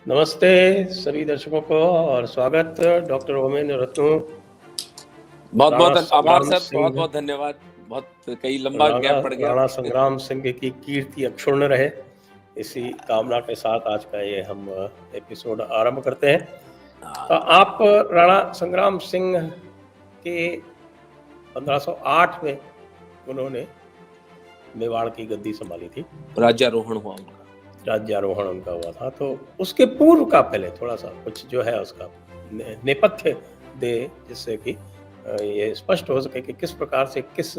नमस्ते सभी दर्शकों को और स्वागत डॉक्टर ओमेन रत्नू बहुत राणा बहुत आभार संग्राम सर, बहुत सिंह बहुत धन्यवाद। बहुत कई लंबा राणा गैप पड़ गया। राणा संग्राम सिंह की कीर्ति अक्षुण्ण रहे, इसी कामना के साथ आज का ये हम एपिसोड आरंभ करते हैं। तो आप राणा संग्राम सिंह के 1508 में उन्होंने मेवाड़ की गद्दी संभाली थी, राज्यारोहण हुआ उनका। राज्यारोहण उनका हुआ था। तो उसके पूर्व का पहले थोड़ा सा कुछ जो है उसका नेपथ्य दे, जिससे कि ये स्पष्ट हो सके कि किस प्रकार से किस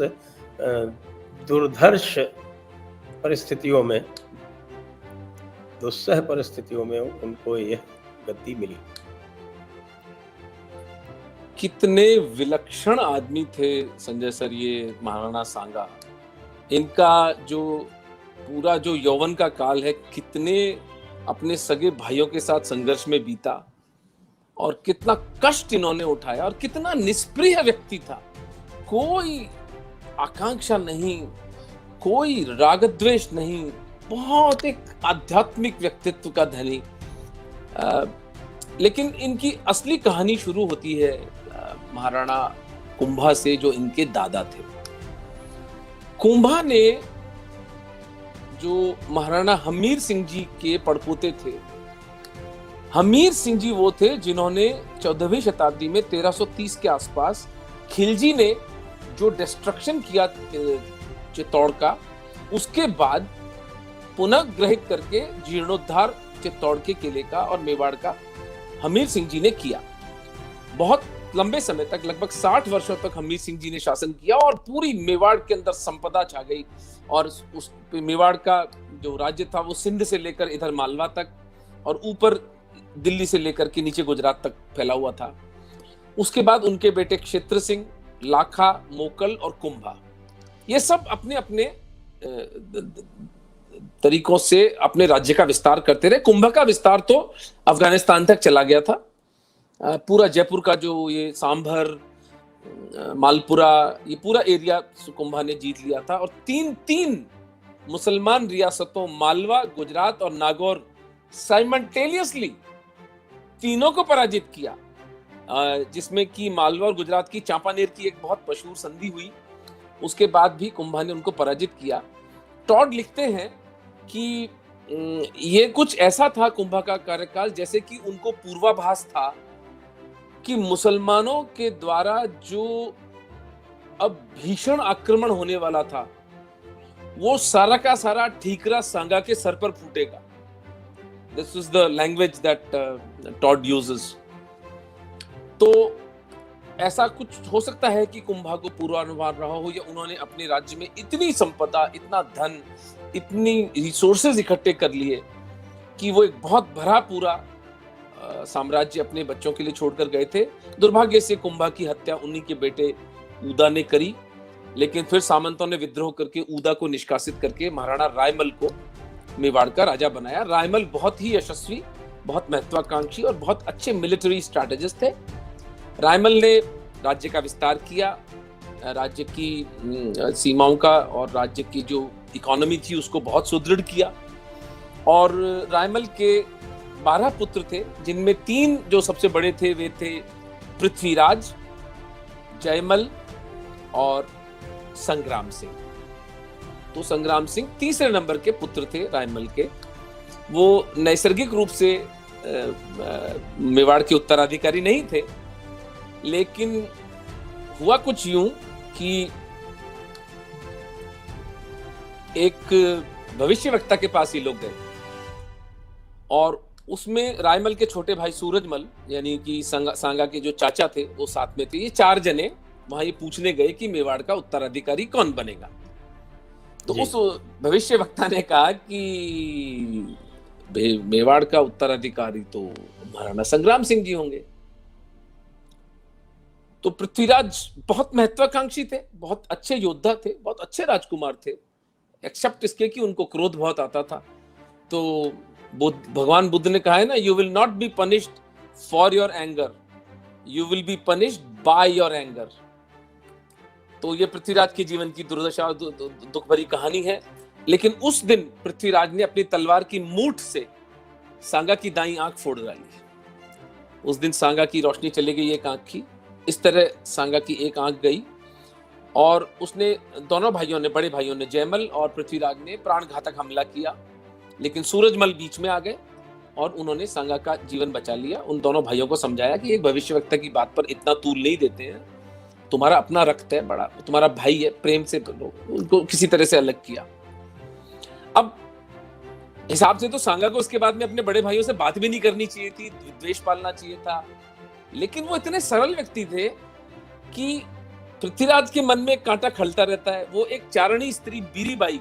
दुर्धर्ष परिस्थितियों में, दुस्सह परिस्थितियों में उनको ये गद्दी मिली। कितने विलक्षण आदमी थे संजय सर ये महाराणा सांगा। इनका जो पूरा जो यौवन का काल है, कितने अपने सगे भाइयों के साथ संघर्ष में बीता और कितना कष्ट इन्होंने उठाया और कितना निष्प्रिय व्यक्ति था। कोई आकांक्षा नहीं, कोई राग द्वेष नहीं, बहुत एक आध्यात्मिक व्यक्तित्व का धनी। लेकिन इनकी असली कहानी शुरू होती है महाराणा कुंभा से, जो इनके दादा थे। कुंभा ने जो महाराणा हमीर सिंह जी के पड़पोते थे, हमीर सिंह जी वो थे जिन्होंने 14वीं शताब्दी में 1330 के आसपास खिलजी ने जो डिस्ट्रक्शन किया चित्तौड़ का, उसके बाद पुनः ग्रहित करके जीर्णोद्धार चित्तौड़ के किले का और मेवाड़ का हमीर सिंह जी ने किया। बहुत लंबे समय तक, लगभग 60 वर्षों तक हमीर सिंह जी ने शासन किया और पूरी मेवाड़ के अंदर संपदा छा गई। और उस मेवाड़ का जो राज्य था वो सिंध से लेकर इधर मालवा तक और ऊपर दिल्ली से लेकर के नीचे गुजरात तक फैला हुआ था। उसके बाद उनके बेटे क्षेत्र सिंह, लाखा, मोकल और कुंभा, ये सब अपने अपने तरीकों से अपने राज्य का विस्तार करते रहे। कुंभा का विस्तार तो अफगानिस्तान तक चला गया था। पूरा जयपुर का जो ये सांभर, मालपुरा, ये पूरा एरिया कुंभा ने जीत लिया था। और तीन मुसलमान रियासतों, मालवा, गुजरात और नागौर, साइमल्टेनियसली तीनों को पराजित किया, जिसमें कि मालवा और गुजरात की चांपानेर की एक बहुत मशहूर संधि हुई। उसके बाद भी कुंभा ने उनको पराजित किया। टॉड लिखते हैं कि ये कुछ ऐसा था कुंभा का कार्यकाल, जैसे कि उनको पूर्वाभास था कि मुसलमानों के द्वारा जो अब भीषण आक्रमण होने वाला था, वो सारा का सारा ठीकरा सांगा के सर पर फूटेगा। This is the language that Todd uses. तो ऐसा कुछ हो सकता है कि कुंभा को पूर्वानुमान रहा हो, या उन्होंने अपने राज्य में इतनी संपदा, इतना धन, इतनी रिसोर्सेज इकट्ठे कर लिए कि वो एक बहुत भरा पूरा साम्राज्य अपने बच्चों के लिए छोड़कर गए थे। दुर्भाग्य से कुंभा की हत्या उन्हीं के बेटे ऊदा ने करी, लेकिन फिर सामंतों ने विद्रोह करके ऊदा को निष्कासित करके महाराणा रायमल को मेवाड़ का राजा बनाया। रायमल बहुत ही यशस्वी, बहुत महत्वाकांक्षी और बहुत अच्छे मिलिट्री स्ट्रैटेजिस्ट थे। रायमल ने राज्य का विस्तार किया, राज्य की सीमाओं का और राज्य की जो इकोनॉमी थी उसको बहुत सुदृढ़ किया। और रायमल के 12 पुत्र थे, जिनमें 3 जो सबसे बड़े थे वे थे पृथ्वीराज, जयमल और संग्राम सिंह। तो संग्राम सिंह तीसरे नंबर के पुत्र थे रायमल के। वो नैसर्गिक रूप से मेवाड़ के उत्तराधिकारी नहीं थे, लेकिन हुआ कुछ यूं कि एक भविष्यवक्ता के पास ये लोग गए और उसमें रायमल के छोटे भाई सूरजमल, यानी कि सांगा के जो चाचा थे, वो साथ में थे। ये 4 जने वहां ये पूछने गए कि मेवाड़ का उत्तराधिकारी कौन बनेगा। तो उस भविष्यवक्ता ने कहा कि मेवाड़ का उत्तराधिकारी तो महाराणा संग्राम सिंह जी होंगे। तो पृथ्वीराज बहुत महत्वाकांक्षी थे, बहुत अच्छे योद्धा थे, बहुत अच्छे राजकुमार थे, एक्सेप्ट इसके कि उनको क्रोध बहुत आता था। तो भगवान बुद्ध ने कहा है ना, you will not be punished for your anger, you will be punished by your anger. तो ये पृथ्वीराज के जीवन की दुर्दशा और दुख भरी कहानी है। लेकिन उस दिन पृथ्वीराज ने अपनी तलवार की मूठ से सांगा की दाईं आंख फोड़ डाली। उस दिन सांगा की रोशनी चली गई एक आंख की। इस तरह सांगा की एक आंख गई और उसने, दोनों भाइयों ने, बड़े भाइयों ने, जयमल और पृथ्वीराज ने प्राणघातक हमला किया, लेकिन सूरजमल बीच में आ गए और उन्होंने सांगा का जीवन बचा लिया। उन दोनों भाइयों को समझाया कि एक भविष्यवक्ता की बात पर इतना तूल नहीं देते हैं, तुम्हारा अपना रक्त है, बड़ा तुम्हारा भाई है, प्रेम से उनको किसी तरह से अलग किया। अब हिसाब से तो सांगा को उसके बाद में अपने बड़े भाइयों से बात भी नहीं करनी चाहिए थी, द्वेष पालना चाहिए था, लेकिन वो इतने सरल व्यक्ति थे कि पृथ्वीराज के मन में कांटा खलता रहता है। वो एक चारणी स्त्री बीरीबाई,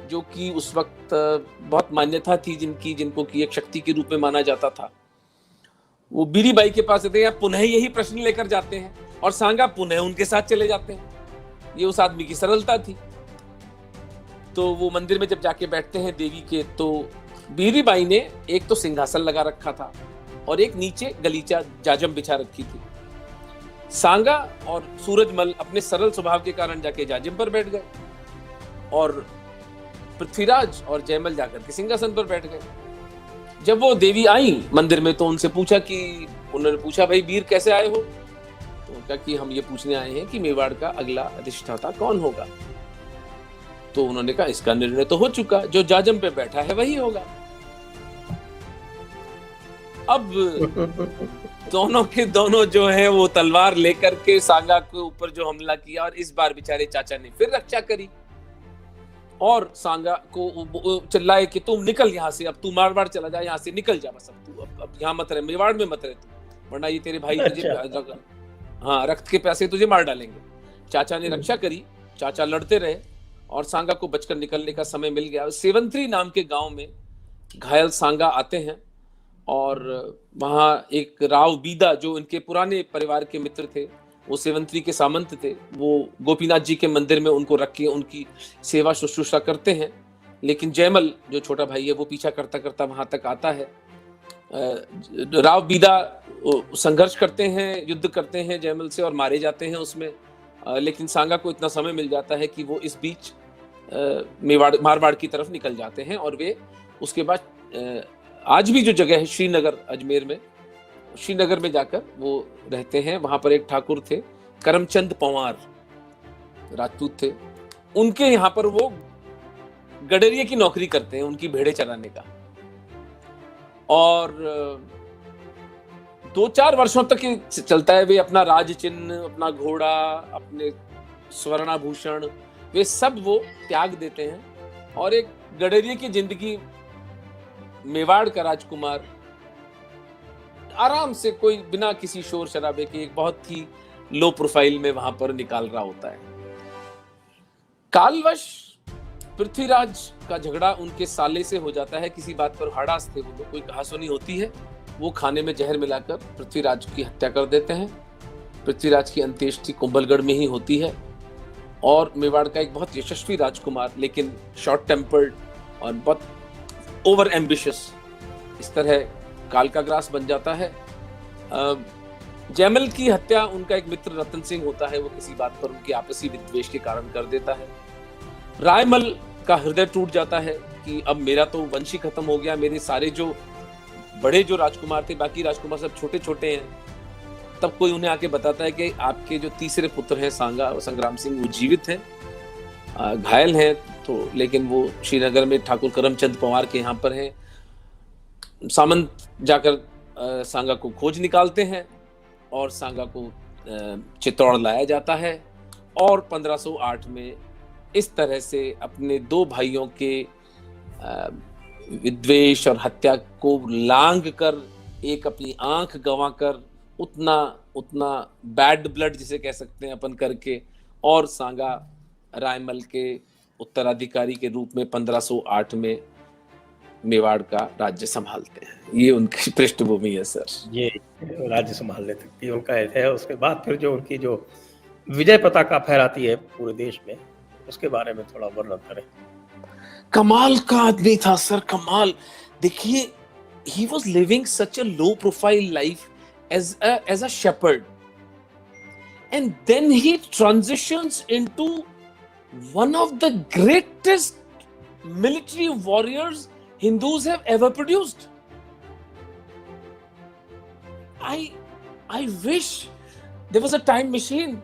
जो कि उस वक्त बहुत मान्यता थी जिनको कि एक शक्ति के रूप में माना जाता था, वो बीरीबाई के पास आते हैं, पुनः यही प्रश्न लेकर जाते हैं और सांगा पुनः उनके साथ चले जाते हैं। ये उस आदमी की सरलता थी। तो वो मंदिर में जब जाके बैठते हैं देवी के, तो बीरीबाई ने एक तो सिंहासन लगा रखा था और एक नीचे गलीचा जाजम बिछा रखी थी। सांगा और सूरजमल अपने सरल स्वभाव के कारण जाके जाजिम पर बैठ गए और पृथ्वीराज और जयमल जाकर के सिंहासन पर बैठ गए। जब वो देवी आई मंदिर में तो उन्होंने पूछा भाई वीर कैसे आए हो? तो कहा कि हम ये पूछने आए हैं कि मेवाड़ का अगला अधिष्ठाता कौन होगा। तो उन्होंने कहा इसका निर्णय तो हो चुका, जो जाजम पे बैठा है वही होगा। अब दोनों के दोनों जो है वो तलवार लेकर के सांगा के ऊपर जो हमला किया, और इस बार बेचारे चाचा ने फिर रक्षा करी और सांगा को चिल्लाए कि तुम निकल यहाँ से, अब तू मारवाड़ चला जा, यहाँ से निकल जा, बस अब तू अब यहाँ मत रहे, मेवाड़ में मत रहे तू, वरना ये तेरे भाई तुझे रक्त के पैसे तुझे मार डालेंगे। चाचा ने रक्षा करी, चाचा लड़ते रहे और सांगा को बचकर निकलने का समय मिल गया। सेवंत्री नाम के गांव में घायल सांगा आते हैं और वहां एक राव बीदा, जो इनके पुराने परिवार के मित्र थे, वो सेवंत्री के सामंत थे, वो गोपीनाथ जी के मंदिर में उनको रख के उनकी सेवा शुश्रूषा करते हैं। लेकिन जयमल जो छोटा भाई है वो पीछा करता करता वहां तक आता है। राव बीदा संघर्ष करते हैं, युद्ध करते हैं जयमल से और मारे जाते हैं उसमें। लेकिन सांगा को इतना समय मिल जाता है कि वो इस बीच मारवाड़ की तरफ निकल जाते हैं और वे उसके बाद आज भी जो जगह है श्रीनगर अजमेर में, श्रीनगर में जाकर वो रहते हैं। वहां पर एक ठाकुर थे करमचंद पंवार, राजपूत थे, उनके यहाँ पर वो गडरिये की नौकरी करते हैं, उनकी भेड़े चराने का। और 2-4 वर्षों तक ये चलता है। वे अपना राज चिन्ह, अपना घोड़ा, अपने स्वर्णाभूषण, वे सब वो त्याग देते हैं और एक गडरिये की जिंदगी, मेवाड़ का राजकुमार आराम से, कोई बिना किसी शोर शराबे के, एक बहुत ही लो प्रोफाइल में वहां पर निकाल रहा होता है। कालवश पृथ्वीराज का झगड़ा उनके साले से हो जाता है, किसी बात पर हड़ास थे वो लोग, कोई कहासुनी होती है, वो खाने में जहर मिलाकर पृथ्वीराज की हत्या कर देते हैं। पृथ्वीराज की अंत्येष्टि कुंभलगढ़ में ही होती है और मेवाड़ का एक बहुत यशस्वी राजकुमार, लेकिन शॉर्ट टेम्पर्ड और बहुत ओवर एम्बिशियस, इस तरह काल का ग्रास बन जाता है। जयमल की हत्या उनका एक मित्र रतन सिंह होता है, वो किसी बात पर उनकी आपसी विद्वेष के कारण कर देता है। रायमल का हृदय टूट जाता है कि अब मेरा तो वंश ही खत्म हो गया, मेरे सारे जो बड़े जो राजकुमार थे, बाकी राजकुमार सब छोटे छोटे हैं। तब कोई उन्हें आके बताता है कि आपके जो तीसरे पुत्र हैं सांगा और संग्राम सिंह, वो जीवित हैं, घायल हैं, तो लेकिन वो श्रीनगर में ठाकुर करमचंद पंवार के यहाँ पर हैं। सामंत जाकर सांगा को खोज निकालते हैं और सांगा को चित्तौड़ लाया जाता है और 1508 में इस तरह से अपने 2 भाइयों के विद्वेष और हत्या को लांग कर, एक अपनी आंख गंवाकर, उतना बैड ब्लड जिसे कह सकते हैं अपन करके, और सांगा रायमल के उत्तराधिकारी के रूप में 1508 में मेवाड़ का राज्य संभालते हैं। ये उनकी पृष्ठभूमि है सर। ये राज्य संभालने तक की उनका है। उसके बाद फिर जो उनकी जो विजय पताका फहराती है पूरे देश में, उसके बारे में थोड़ा वर्णन करें। कमाल का आदमी था सर, कमाल। देखिए, he was living such a low profile life as a shepherd, and then he transitions into one of the greatest military warriors Hindus have ever produced. I wish there was a time machine.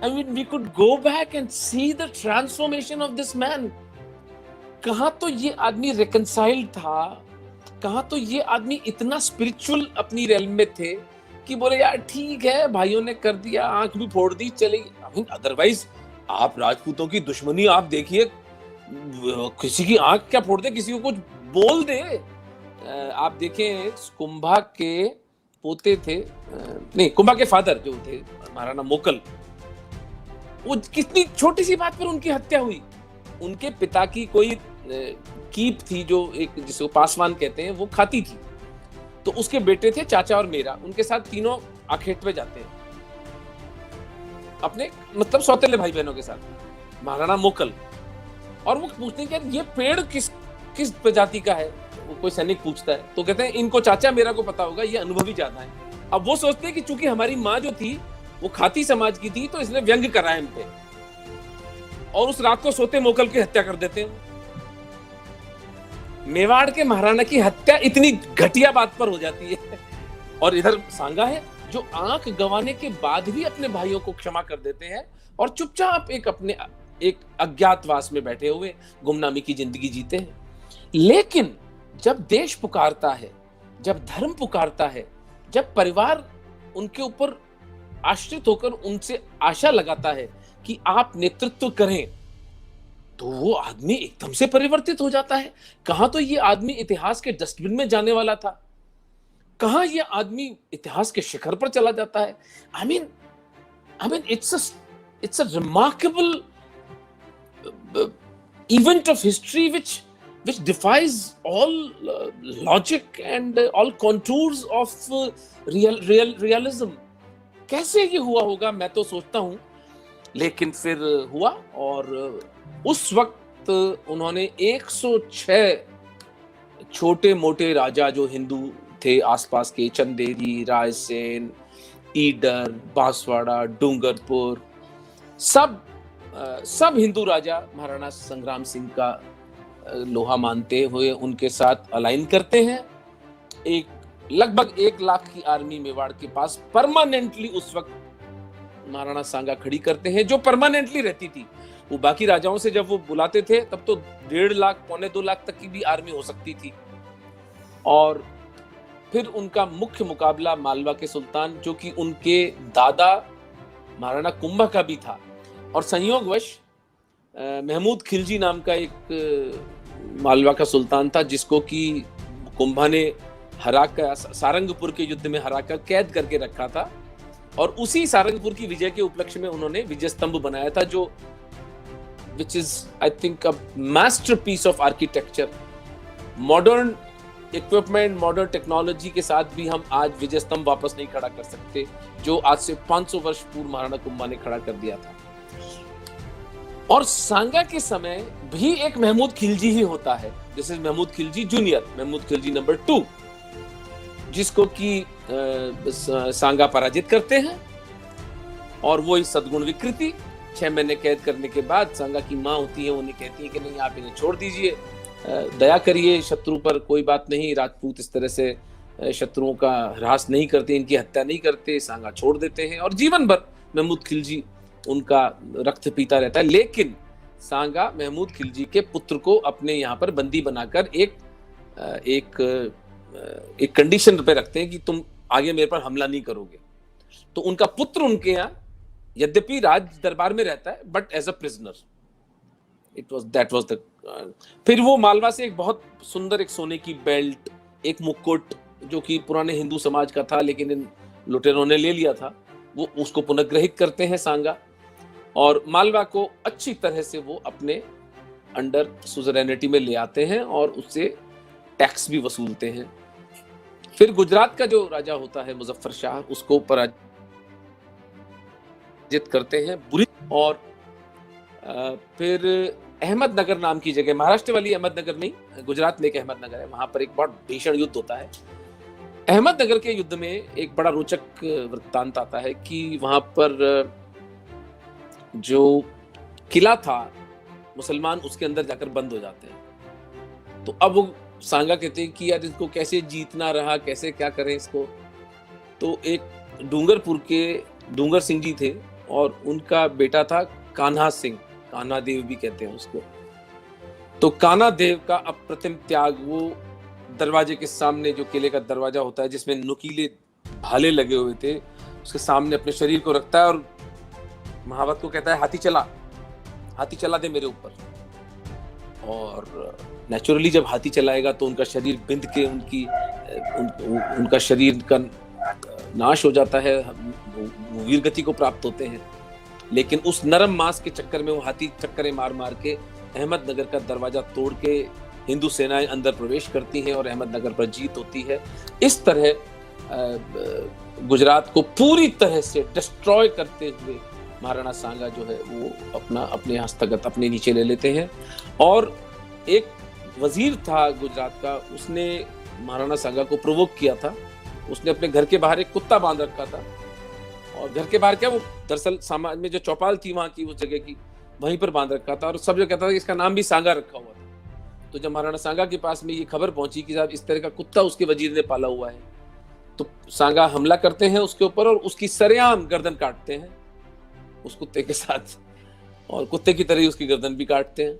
I mean, we could go back and see the transformation of this man. कहाँ तो ये आदमी reconciled था, कहाँ तो ये आदमी इतना spiritual अपनी realm में थे कि बोले यार ठीक है, भाइयों ने कर दिया, आंख भी फोड़ दी, चलेगी। I mean, otherwise आप राजपूतों की दुश्मनी आप देखिए, किसी की आंख क्या फोड़ दे, किसी को कुछ बोल दे। आप देखें, कुंभा के पोते थे, नहीं, कुंभा के फादर जो थे महाराणा मोकल, वो कितनी छोटी सी बात पर उनकी हत्या हुई। उनके पिता की कोई कीप थी जो एक, जिसको पासवान कहते हैं, वो खाती थी, तो उसके बेटे थे चाचा और मेरा, उनके साथ तीनों आखेट पे जाते हैं अपने, मतलब सौतेले भाई बहनों के साथ, महाराणा मोकल। और वो पूछते हैं कि ये पेड़ किस प्रजाति का है, वो कोई सैनिक पूछता है, तो कहते हैं इनको चाचा मेरा को पता होगा, ये अनुभवी ज्यादा है। अब वो सोचते हैं कि चूंकि हमारी माँ जो थी वो खाती समाज की थी, तो इसने व्यंग करा है इन पे, और उस रात को सोते मोकल की हत्या कर देते हैं। मेवाड़ के महाराणा की हत्या इतनी घटिया बात पर हो जाती है। और इधर सांगा है जो आंख गंवाने के बाद भी अपने भाइयों को क्षमा कर देते हैं और चुपचाप एक अज्ञातवास में बैठे हुए गुमनामी की जिंदगी जीते हैं। लेकिन जब देश पुकारता है, जब धर्म पुकारता है, जब परिवार उनके ऊपर आश्रित होकर उनसे आशा लगाता है कि आप नेतृत्व करें, तो वो आदमी एकदम से परिवर्तित हो जाता है। कहां तो ये आदमी इतिहास के डस्टबिन में जाने वाला था, कहां ये आदमी इतिहास के शिखर पर चला जाता है। I mean it's a remarkable event of history which defies all logic and all contours of realism. कैसे ये हुआ होगा, मैं तो सोचता हूं, लेकिन फिर हुआ। और उस वक्त उन्होंने 106 छोटे मोटे राजा जो हिंदू थे आसपास के, चंदेरी, रायसेन, ईडर, बांसवाड़ा, डूंगरपुर, सब हिंदू राजा महाराणा संग्राम सिंह का लोहा मानते हुए उनके साथ अलाइन करते हैं। एक लगभग 1 लाख की आर्मी मेवाड़ के पास परमानेंटली उस वक्त महाराणा सांगा खड़ी करते हैं, जो परमानेंटली रहती थी। वो बाकी राजाओं से जब वो बुलाते थे तब तो 1.5 लाख, 2.25 लाख तक की भी आर्मी हो सकती थी। और फिर उनका मुख्य मुकाबला मालवा के सुल्तान, जो कि उनके दादा महाराणा कुंभा का भी था, और संयोगवश महमूद खिलजी नाम का एक मालवा का सुल्तान था, जिसको कि कुंभा ने हराकर, सारंगपुर के युद्ध में हराकर कैद करके रखा था। और उसी सारंगपुर की विजय के उपलक्ष्य में उन्होंने विजय स्तंभ बनाया था, जो which is I think a masterpiece of architecture। Modern equipment, modern technology के साथ भी हम आज विजय स्तंभ वापस नहीं खड़ा कर सकते, जो आज से 500 वर्ष पूर्व महाराणा कुंभा ने खड़ा कर दिया था। और सांगा के समय भी एक महमूद खिलजी ही होता है। This is Mahmud Khilji junior, Mahmud Khilji number 2, जिसको कि सांगा पराजित करते हैं। और वो इस सद्गुण विकृति 6 महीने कैद करने के बाद सांगा की माँ होती है, उन्हें कहती है कि नहीं, आप इन्हें छोड़ दीजिए, दया करिए शत्रु पर, कोई बात नहीं, राजपूत इस तरह से शत्रुओं का ह्रास नहीं करते, इनकी हत्या नहीं करते। सांगा छोड़ देते हैं और जीवन भर महमूद खिलजी उनका रक्त पीता रहता है। लेकिन सांगा महमूद खिलजी के पुत्र को अपने यहाँ पर बंदी बनाकर एक कंडीशन पे रखते हैं कि तुम आगे मेरे पर हमला नहीं करोगे। तो उनका पुत्र उनके यहाँ यद्यपि राज दरबार में रहता है, but as a prisoner. That was the. फिर वो मालवा से एक बहुत सुंदर एक सोने की बेल्ट, एक मुकुट, जो कि पुराने हिंदू समाज का था लेकिन इन लुटेरों ने ले लिया था, वो उसको पुनर्ग्रहित करते हैं सांगा। और मालवा को अच्छी तरह से वो अपने अंडर सुजरेनिटी में ले आते हैं और उससे टैक्स भी वसूलते हैं। फिर गुजरात का जो राजा होता है मुजफ्फर शाह, उसको पराजित करते हैं बुरी। और फिर अहमदनगर नाम की जगह, महाराष्ट्र वाली अहमदनगर नहीं, गुजरात में एक अहमदनगर है, वहां पर एक बहुत भीषण युद्ध होता है। अहमदनगर के युद्ध में एक बड़ा रोचक वृत्तांत आता है कि वहां पर जो किला था मुसलमान उसके अंदर जाकर बंद हो जाते हैं। तो अब वो सांगा कहते हैं कि यार इसको कैसे जीतना रहा, कैसे क्या करें इसको। तो एक डूंगरपुर के डूंगर सिंह जी थे और उनका बेटा था कान्हा सिंह, कान्हा देव भी कहते हैं उसको। तो कान्हा देव का अप्रतिम त्याग, वो दरवाजे के सामने जो किले का दरवाजा होता है जिसमें नुकीले भाले लगे हुए थे, उसके सामने अपने शरीर को रखता है और महावत को कहता है हाथी चला दे मेरे ऊपर। और नेचुरली जब हाथी चलाएगा तो उनका शरीर बिंद के उनका शरीर का नाश हो जाता है, वो वीर गति को प्राप्त होते हैं। लेकिन उस नरम मांस के चक्कर में वो हाथी चक्करे मार मार के अहमदनगर का दरवाजा तोड़ के हिंदू सेनाएं अंदर प्रवेश करती हैं और अहमदनगर पर जीत होती है। इस तरह गुजरात को पूरी तरह से डिस्ट्रॉय करते हुए महाराणा सांगा जो है वो अपने हस्तगत अपने नीचे ले लेते हैं। और एक वजीर था गुजरात का, उसने महाराणा सांगा को प्रोवोक किया था। उसने अपने घर के बाहर एक कुत्ता बांध रखा था और घर के बाहर क्या, वो दरअसल समाज में जो चौपाल थी वहां की उस जगह की, वहीं पर बांध रखा था और सब जो कहता था कि इसका नाम भी सांगा रखा हुआ था। तो जब महाराणा सांगा के पास में ये खबर पहुंची कि साहब इस तरह का कुत्ता उसके वजीर ने पाला हुआ है, तो सांगा हमला करते हैं उसके ऊपर और उसकी सरेआम गर्दन काटते हैं उस कुत्ते के साथ, और कुत्ते की तरह ही उसकी गर्दन भी काटते हैं।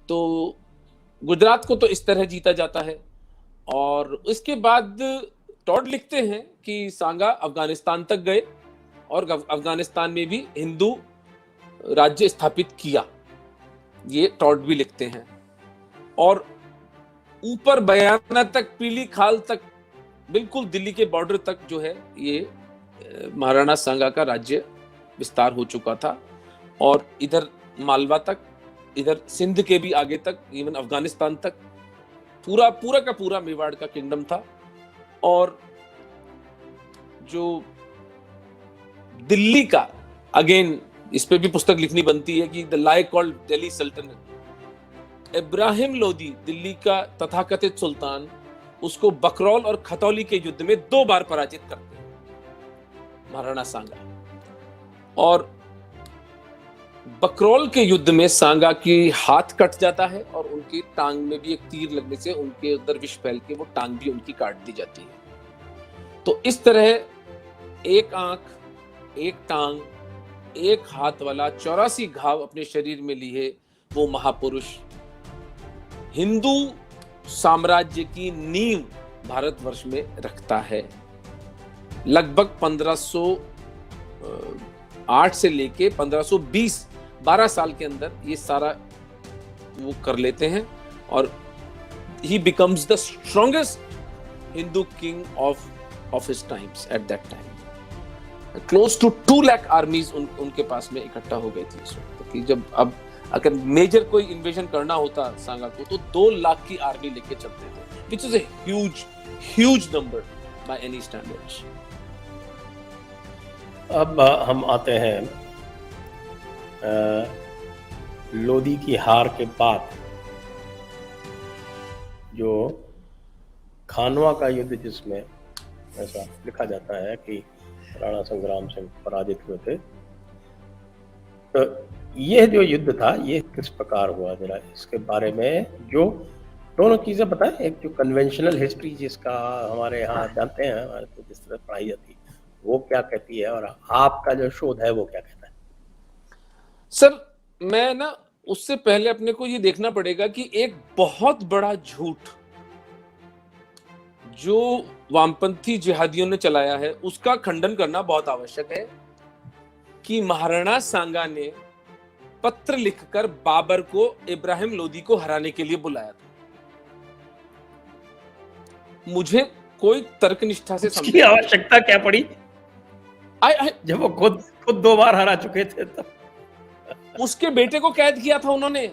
तो गुजरात को तो इस तरह जीता जाता है। और इसके बाद टॉड लिखते हैं कि सांगा अफगानिस्तान तक गए और अफगानिस्तान में भी हिंदू राज्य स्थापित किया, ये टॉड भी लिखते हैं। और ऊपर बयाना तक, पीली खाल तक, बिल्कुल दिल्ली के बॉर्डर तक जो है ये महाराणा सांगा का राज्य विस्तार हो चुका था। और इधर मालवा तक, इधर सिंध के भी आगे तक, इवन अफगानिस्तान तक पूरा का पूरा मेवाड़ का किंगडम था। और जो दिल्ली का, अगेन इस पे भी पुस्तक लिखनी बनती है कि द लाई कॉल्ड दिल्ली सल्तनत, इब्राहिम लोदी दिल्ली का तथाकथित सुल्तान, उसको बकरौल और खतौली के युद्ध में 2 बार पराजित करते हैं महाराणा सांगा। और बकरौल के युद्ध में सांगा की हाथ कट जाता है और उनकी टांग में भी एक तीर लगने से उनके उधर विष फैल के वो टांग भी उनकी काट दी जाती है। तो इस तरह एक आंख, एक टांग, एक हाथ वाला 84 घाव अपने शरीर में लिए वो महापुरुष हिंदू साम्राज्य की नींव भारतवर्ष में रखता है। लगभग 1508 से लेके 1520, 12 साल के अंदर ये सारा वो कर लेते हैं और he becomes the strongest Hindu king of his times at that time. Close to 2 lakh armies उनके पास में इकट्ठा हो गई थी इस वक्त, कि जब अब अगर मेजर कोई इन्वेजन करना होता सांगा को तो 2 लाख की आर्मी लेके चलते थे, which is a huge number by any standards. अब हम आते हैं लोदी की हार के बाद जो खानवा का युद्ध, जिसमें ऐसा लिखा जाता है कि राणा संग्राम सिंह पराजित हुए थे, तो यह जो युद्ध था ये किस प्रकार हुआ, जरा इसके बारे में जो दोनों चीजें बताएं। एक जो कन्वेंशनल हिस्ट्री जिसका हमारे यहाँ जानते हैं, हमारे को जिस तरह पढ़ाई जाती है, वो क्या कहती है, और आपका जो शोध है वो क्या कहता है। सर, मैं ना उससे पहले अपने को ये देखना पड़ेगा कि एक बहुत बड़ा झूठ जो वामपंथी जिहादियों ने चलाया है उसका खंडन करना बहुत आवश्यक है कि महाराणा सांगा ने पत्र लिखकर बाबर को इब्राहिम लोदी को हराने के लिए बुलाया था। मुझे कोई तर्कनिष्ठा से समझने की आवश्यकता क्या पड़ी? जब वो खुद 2 बार हरा चुके थे तब उसके बेटे को कैद किया था उन्होंने,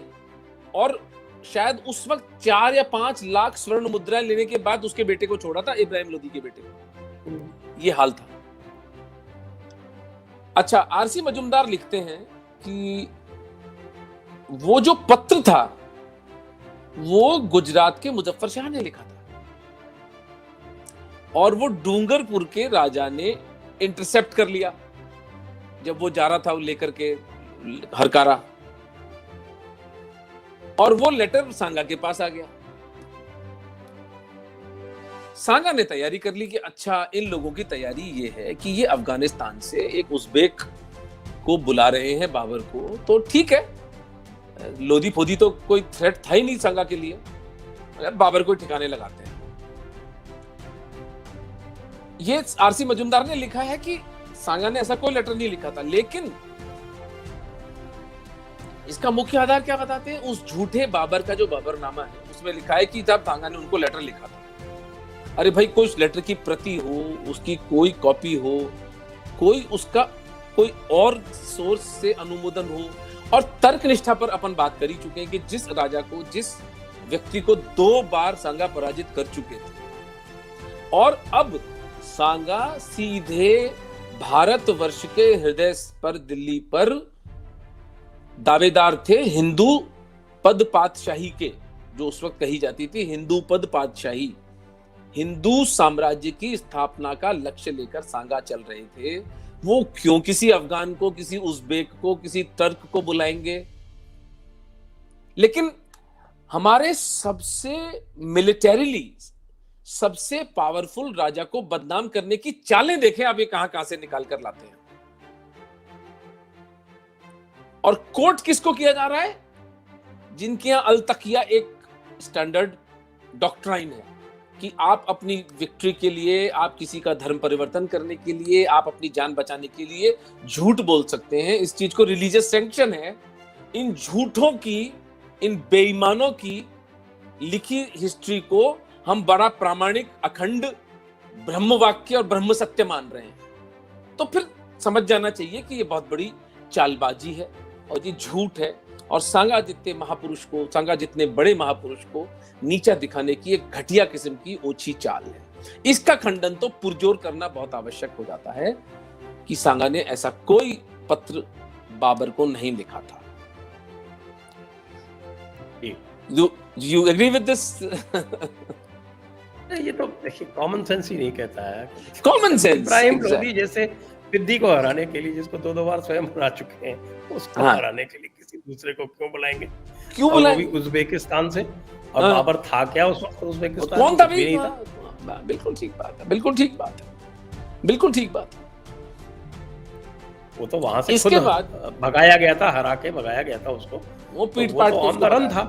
और शायद उस वक्त 4 या 5 लाख स्वर्ण मुद्राएं लेने के बाद उसके बेटे को छोड़ा था, इब्राहिम लोदी के बेटे को। ये हाल था। अच्छा, आरसी मजुमदार लिखते हैं कि वो जो पत्र था वो गुजरात के मुजफ्फर शाह ने लिखा था और वो डूंगरपुर के राजा ने इंटरसेप्ट कर लिया जब वो जा रहा था लेकर के हरकारा, और वो लेटर सांगा के पास आ गया। सांगा ने तैयारी कर ली कि अच्छा, इन लोगों की तैयारी ये है कि ये अफगानिस्तान से एक उज़्बेक को बुला रहे हैं बाबर को, तो ठीक है, लोधी पोधी तो कोई थ्रेट था ही नहीं सांगा के लिए, बाबर को ठिकाने लगाते हैं। ये आरसी मजूमदार ने लिखा है कि सांगा ने ऐसा कोई लेटर नहीं लिखा था, लेकिन इसका मुख्य आधार क्या बताते हैं? उस झूठे बाबर का जो बाबरनामा है उसमें लिखा है कि जब सांगा ने उनको लेटर लिखा था। अरे भाई, कोई लेटर की प्रति हो, उसकी कोई कॉपी हो, कोई उसका कोई और सोर्स से अनुमोदन हो, और तर्क निष्ठा पर अपन बात कर ही चुके हैं कि जिस राजा को, जिस व्यक्ति को 2 बार सांगा पराजित कर चुके थे, और अब सांगा सीधे भारतवर्ष के हृदय पर, दिल्ली पर दावेदार थे हिंदू पद पातशाही के, जो उस वक्त कही जाती थी हिंदू पद पातशाही। हिंदू साम्राज्य की स्थापना का लक्ष्य लेकर सांगा चल रहे थे। वो क्यों किसी अफगान को, किसी उज़्बेक को, किसी टर्क को बुलाएंगे? लेकिन हमारे सबसे मिलिटरीली सबसे पावरफुल राजा को बदनाम करने की चालें देखें आप, ये कहां से निकाल कर लाते हैं। और कोर्ट किसको किया जा रहा है? जिनके यहां अल तकिया एक स्टैंडर्ड डॉक्ट्राइन है कि आप अपनी विक्ट्री के लिए, आप किसी का धर्म परिवर्तन करने के लिए, आप अपनी जान बचाने के लिए झूठ बोल सकते हैं। इस चीज को रिलीजियस सैंक्शन है। इन झूठों की, इन बेईमानों की लिखी हिस्ट्री को हम बड़ा प्रामाणिक, अखंड ब्रह्म वाक्य और ब्रह्म सत्य मान रहे हैं, तो फिर समझ जाना चाहिए कि ये बहुत बड़ी चालबाजी है और ये झूठ है, और सांगा जितने महापुरुष को, सांगा जितने बड़े महापुरुष को नीचा दिखाने की एक घटिया किस्म की ओछी चाल है। इसका खंडन तो पुरजोर करना बहुत आवश्यक हो जाता है कि सांगा ने ऐसा कोई पत्र बाबर को नहीं लिखा था। You agree with this? ये तो देखिए कॉमन सेंस ही नहीं कहता है। Common sense. इब्राहिम लोधी जैसे सिद्दी को हराने के लिए, जिसको 2 बार स्वयं हरा चुके हैं, उसको हराने के लिए किसी दूसरे को क्यों बुलाएंगे? क्यों बुलाएंगे? वो भी उज़्बेकिस्तान से। और बाबर था क्या उस वक्त उज़्बेकिस्तान? कौन था? भी नहीं था। बिल्कुल ठीक बात है, बिल्कुल ठीक बात है, बिल्कुल ठीक बात है। वो तो वहां से इसके बाद भगाया गया था, हरा के भगाया गया था उसको। वो पीठ पाट ऑन द रन था,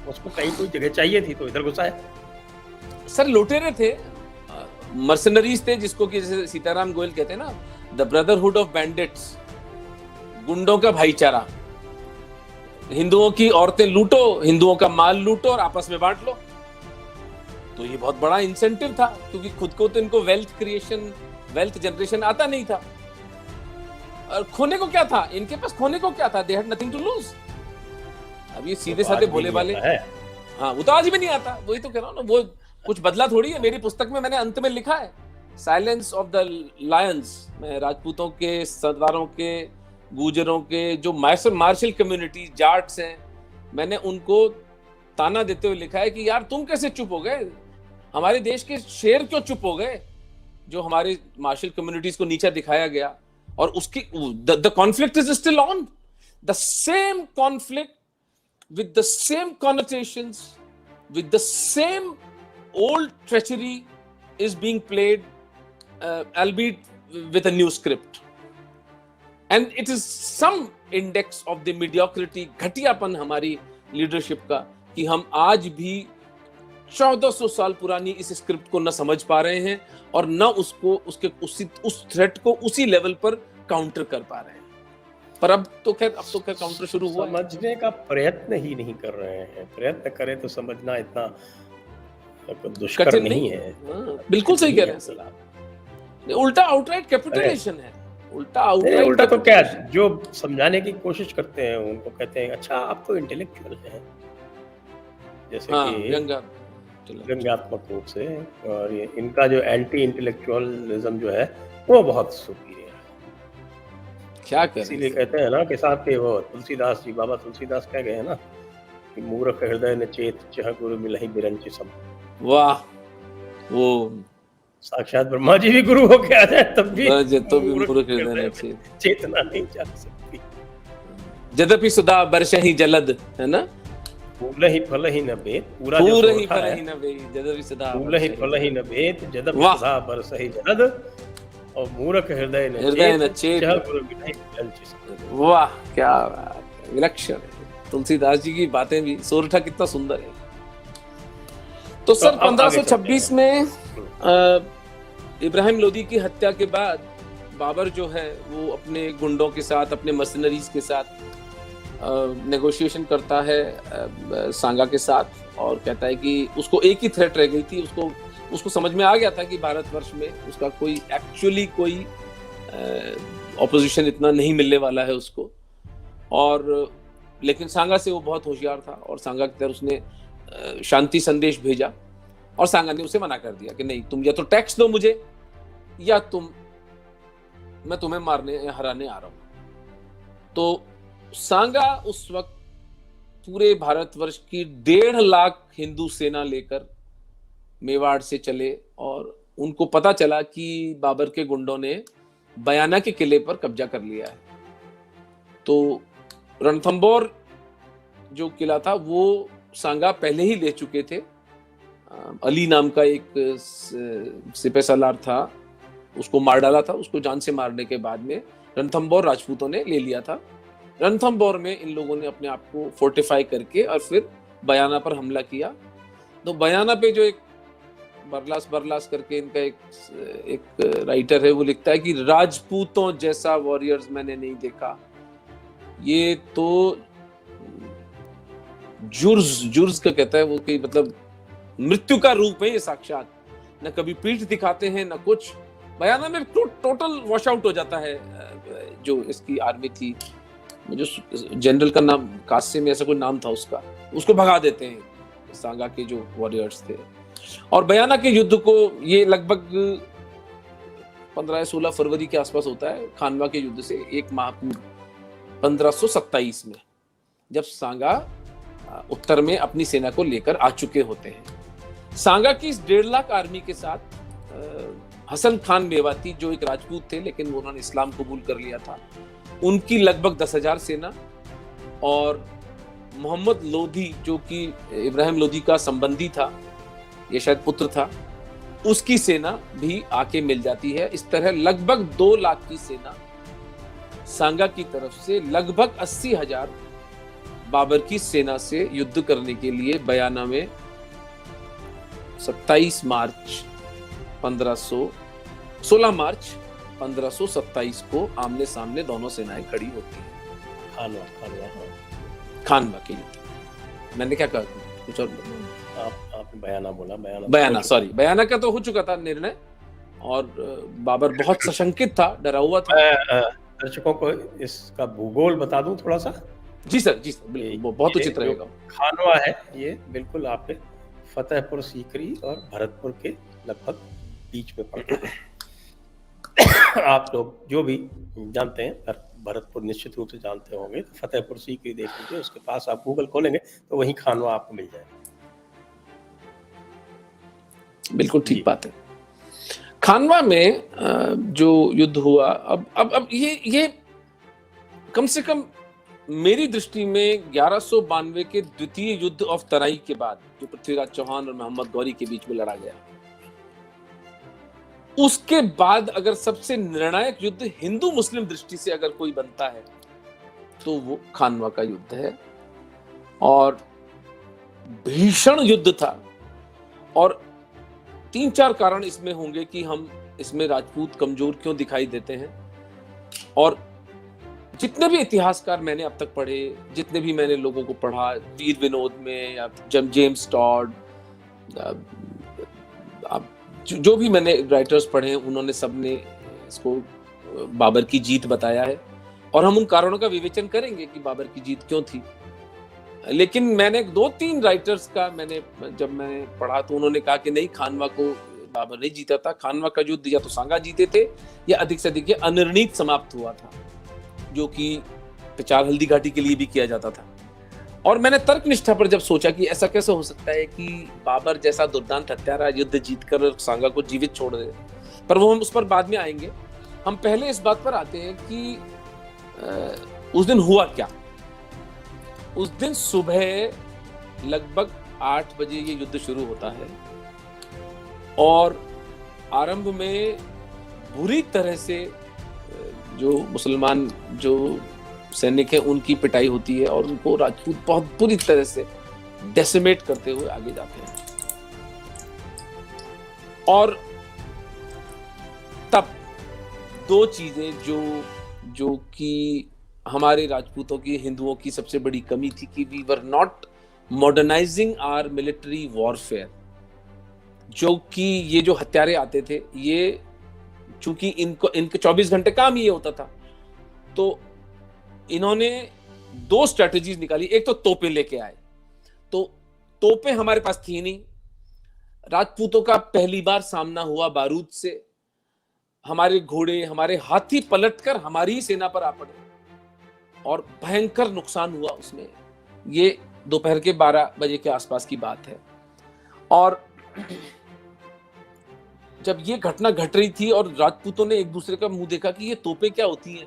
उसको कहीं कोई जगह चाहिए थी तो इधर घुसाया। सर लुटेरे थे, मर्सनरीज थे, जिसको कि जैसे सीताराम गोयल कहते हैं ना, द ब्रदरहुड ऑफ बैंडिट्स, गुंडों का भाईचारा। हिंदुओं की औरतें लूटो, हिंदुओं का माल लूटो और आपस में बांट लो। तो ये बहुत बड़ा इंसेंटिव था, क्योंकि खुद को तो इनको वेल्थ क्रिएशन, वेल्थ जनरेशन आता नहीं था। और खोने को क्या था इनके पास? खोने को क्या था? They had nothing to lose. अब ये सीधे साधे भोले वाले, हाँ, वो तो आज भी नहीं आता। वही तो कह रहा हूँ ना, वो कुछ बदला थोड़ी है। मेरी पुस्तक में मैंने अंत में लिखा है, साइलेंस ऑफ द लायंस। मैं राजपूतों के, सरदारों के, गुजरों के जो मार्शल कम्युनिटी, जाट्स हैं, मैंने उनको ताना देते हुए लिखा है कि यार तुम कैसे चुप हो गए? हमारे देश के शेर क्यों चुप हो गए? जो हमारे मार्शल कम्युनिटीज को नीचा दिखाया गया, और उसकी the conflict is still on, the same conflict with the same connotations, with the same old treachery is being played, albeit with a new script. And it is some index of the mediocrity, घटियापन हमारी leadership का, कि हम आज भी 1400 साल पुरानी इस script को न समझ पा रहे हैं और न उसको, उसके उस थ्रेट को उसी लेवल पर काउंटर कर पा रहे हैं। पर अब तो खैर काउंटर शुरू हुआ। समझने का प्रयत्न ही नहीं कर रहे हैं। प्रयत्न करें तो समझना इतना दुष्कर नहीं है। बिल्कुल सही कह रहे हैं सर आप। उल्टा आउटराइट कैपिटुलेशन है। उल्टा तो क्या, जो समझाने की कोशिश करते हैं उनको कहते हैं अच्छा आप तो इंटेलेक्चुअल हैं, जैसे कि व्यंग्यात्मक रूप से। और ये इनका जो एंटी इंटेलेक्चुअलिज्म जो है वो बहुत सुपीरियर है। क्या करें? इसीलिए कहते हैं ना कि साहब के वो तुलसीदास जी, बाबा तुलसीदास कह गए हैं ना कि मूर्ख हृदय ने चेत चह गुरु मिलहि बिरंचि सम। वाह, वो साक्षात ब्रह्मा जी भी गुरु होके आ जाए तब भी तो भी मूर्ख हृदय ने चेतना नहीं जाग सकती। यद्यपि सुधा बरसहि जलद, है ना? फूल ही फल ही न भेद, पूरा जो पूर ही सोरठा फल है, ही न वे जदवि सदा फूल ही फल ही न भेद, जदपि वाह। सदा बरसहि जहद, और मूरख हृदय न हृदय न चेत, चेत। चह गुर बिनहि लंच। वाह क्या बात है, विलक्षण है। तुलसीदास जी की बातें भी, सोरठा कितना सुंदर है। तो सर अब आगे चलते 1526 हैं। में इब्राहिम लोदी की हत्या के बाद बाबर जो है वो अपने गुंडों के साथ, अपने मर्सनरीज के साथ नेगोशिएशन करता है सांगा के साथ, और कहता है कि उसको एक ही थ्रेट रह गई थी, उसको समझ में आ गया था कि भारतवर्ष में उसका कोई एक्चुअली कोई ऑपोजिशन इतना नहीं मिलने वाला है उसको। और लेकिन सांगा से वो बहुत होशियार था, और सांगा की तरफ उसने शांति संदेश भेजा, और सांगा ने उसे मना कर दिया कि नहीं, तुम या तो टैक्स दो मुझे, या मैं तुम्हें मारने या हराने आ रहा हूं। तो सांगा उस वक्त पूरे भारतवर्ष की 1.5 लाख हिंदू सेना लेकर मेवाड़ से चले, और उनको पता चला कि बाबर के गुंडों ने बयाना के किले पर कब्जा कर लिया है। तो रणथंबोर जो किला था वो सांगा पहले ही ले चुके थे। अली नाम का एक सिपह सालार था, उसको मार डाला था। उसको जान से मारने के बाद में रणथंबोर राजपूतों ने ले लिया था। रणथंबोर में इन लोगों ने अपने आप को फोर्टिफाई करके और फिर बयाना पर हमला किया। तो बयाना पे जो एक बरलास करके इनका एक राइटर है, वो लिखता है कि राजपूतों जैसा वॉरियर्स मैंने नहीं देखा। ये तो जुर्ज का कहता है वो, कि मतलब मृत्यु का रूप है ये साक्षात। न कभी पीठ दिखाते हैं न कुछ। बयाना में टोटल वॉश आउट हो जाता है जो इसकी आर्मी थी। मुझे जनरल का नाम कासिम में ऐसा कोई नाम था उसका, उसको भगा देते हैं सांगा के जो वॉरियर्स थे। और बयाना के युद्ध को ये लगभग 15-16 फरवरी के आसपास होता है, खानवा के युद्ध से एक माह पूर्व 1527 में, जब सांगा उत्तर में अपनी सेना को लेकर आ चुके होते हैं। सांगा की इस 1.5 लाख आर्मी के साथ हसन खान मेवाती जो एक राजपूत थे लेकिन उन्होंने इस्लाम कबूल कर लिया था, उनकी लगभग 10,000 सेना, और मोहम्मद लोधी जो कि इब्राहिम लोदी का संबंधी था, ये शायद पुत्र था, उसकी सेना भी आके मिल जाती है। इस तरह लगभग 2 लाख की सेना सांगा की तरफ से लगभग 80,000 बाबर की सेना से युद्ध करने के लिए बयाना में 16 मार्च 1527 को आमने सामने दोनों सेनाएं खड़ी होती हैं। खानवा के युद्ध। मैंने क्या कहा, कुछ और आपने बयाना बोला। बयाना का तो हो चुका था निर्णय, और बाबर बहुत सशंकित था, डरा हुआ था। दर्शकों को इसका भूगोल बता दूं थोड़ा सा। जी सर वो बहुत उचित रहेगा। खानवा है ये बिल्कुल आपके फतेहपुर सीकरी और भरतपुर के लगभग बीच में पड़ता है। आप लोग जो भी जानते हैं, भरतपुर निश्चित रूप से जानते होंगे, तो फतेहपुर सीकरी देख लीजिए, उसके पास आप गूगल खोलेंगे तो वहीं खानवा आपको मिल जाएगा। बिल्कुल ठीक बात है। खानवा में जो युद्ध हुआ, अब ये कम से कम मेरी दृष्टि में 1192 के द्वितीय युद्ध ऑफ तराई के बाद, जो पृथ्वीराज चौहान और मोहम्मद गौरी के बीच में लड़ा गया, उसके बाद अगर सबसे निर्णायक युद्ध हिंदू मुस्लिम दृष्टि से अगर कोई बनता है तो वो खानवा का युद्ध है। और भीषण युद्ध था, और 3-4 कारण इसमें होंगे कि हम इसमें राजपूत कमजोर क्यों दिखाई देते हैं। और जितने भी इतिहासकार मैंने अब तक पढ़े, जितने भी मैंने लोगों को पढ़ा, वीर विनोद में या जेम्स टॉड, जो भी मैंने राइटर्स पढ़े हैं, उन्होंने सबने इसको बाबर की जीत बताया है। और हम उन कारणों का विवेचन करेंगे कि बाबर की जीत क्यों थी। लेकिन मैंने 2-3 राइटर्स का जब मैंने पढ़ा तो उन्होंने कहा कि नहीं, खानवा को बाबर नहीं जीता था। खानवा का युद्ध या तो सांगा जीते थे या अधिक से अधिक अनिर्णीत समाप्त हुआ था, जो कि चार हल्दी घाटी के लिए भी किया जाता था। और मैंने तर्क निष्ठा पर जब सोचा कि ऐसा कैसे हो सकता है कि बाबर जैसा दुर्दांत हत्यारा युद्ध जीतकर सांगा को जीवित छोड़ दे, पर वो हम उस पर बाद में आएंगे। हम पहले इस बात पर आते हैं कि उस दिन हुआ क्या। उस दिन सुबह लगभग 8 बजे ये युद्ध शुरू होता है और आरंभ में बुरी तरह से जो मुसलमान जो सैनिक है उनकी पिटाई होती है और उनको राजपूत बहुत बुरी तरह से डेसिमेट करते हुए आगे जाते हैं। और तब दो चीजें जो कि हमारे राजपूतों की, हिंदुओं की सबसे बड़ी कमी थी कि we were not modernising our military warfare. जो कि ये जो हत्यारे आते थे, ये चूंकि इनके 24 घंटे काम ही ये होता था, तो इन्होंने दो स्ट्रेटजीज निकाली। एक तो तोपें लेके आए, तो तोपें हमारे पास थी नहीं। राजपूतों का पहली बार सामना हुआ बारूद से। हमारे घोड़े, हमारे हाथी पलटकर हमारी ही सेना पर आ पड़े और भयंकर नुकसान हुआ उसमें। ये दोपहर के 12 बजे के आसपास की बात है। और जब ये घटना घट रही थी और राजपूतों ने एक दूसरे का मुंह देखा कि ये तोपें क्या होती हैं,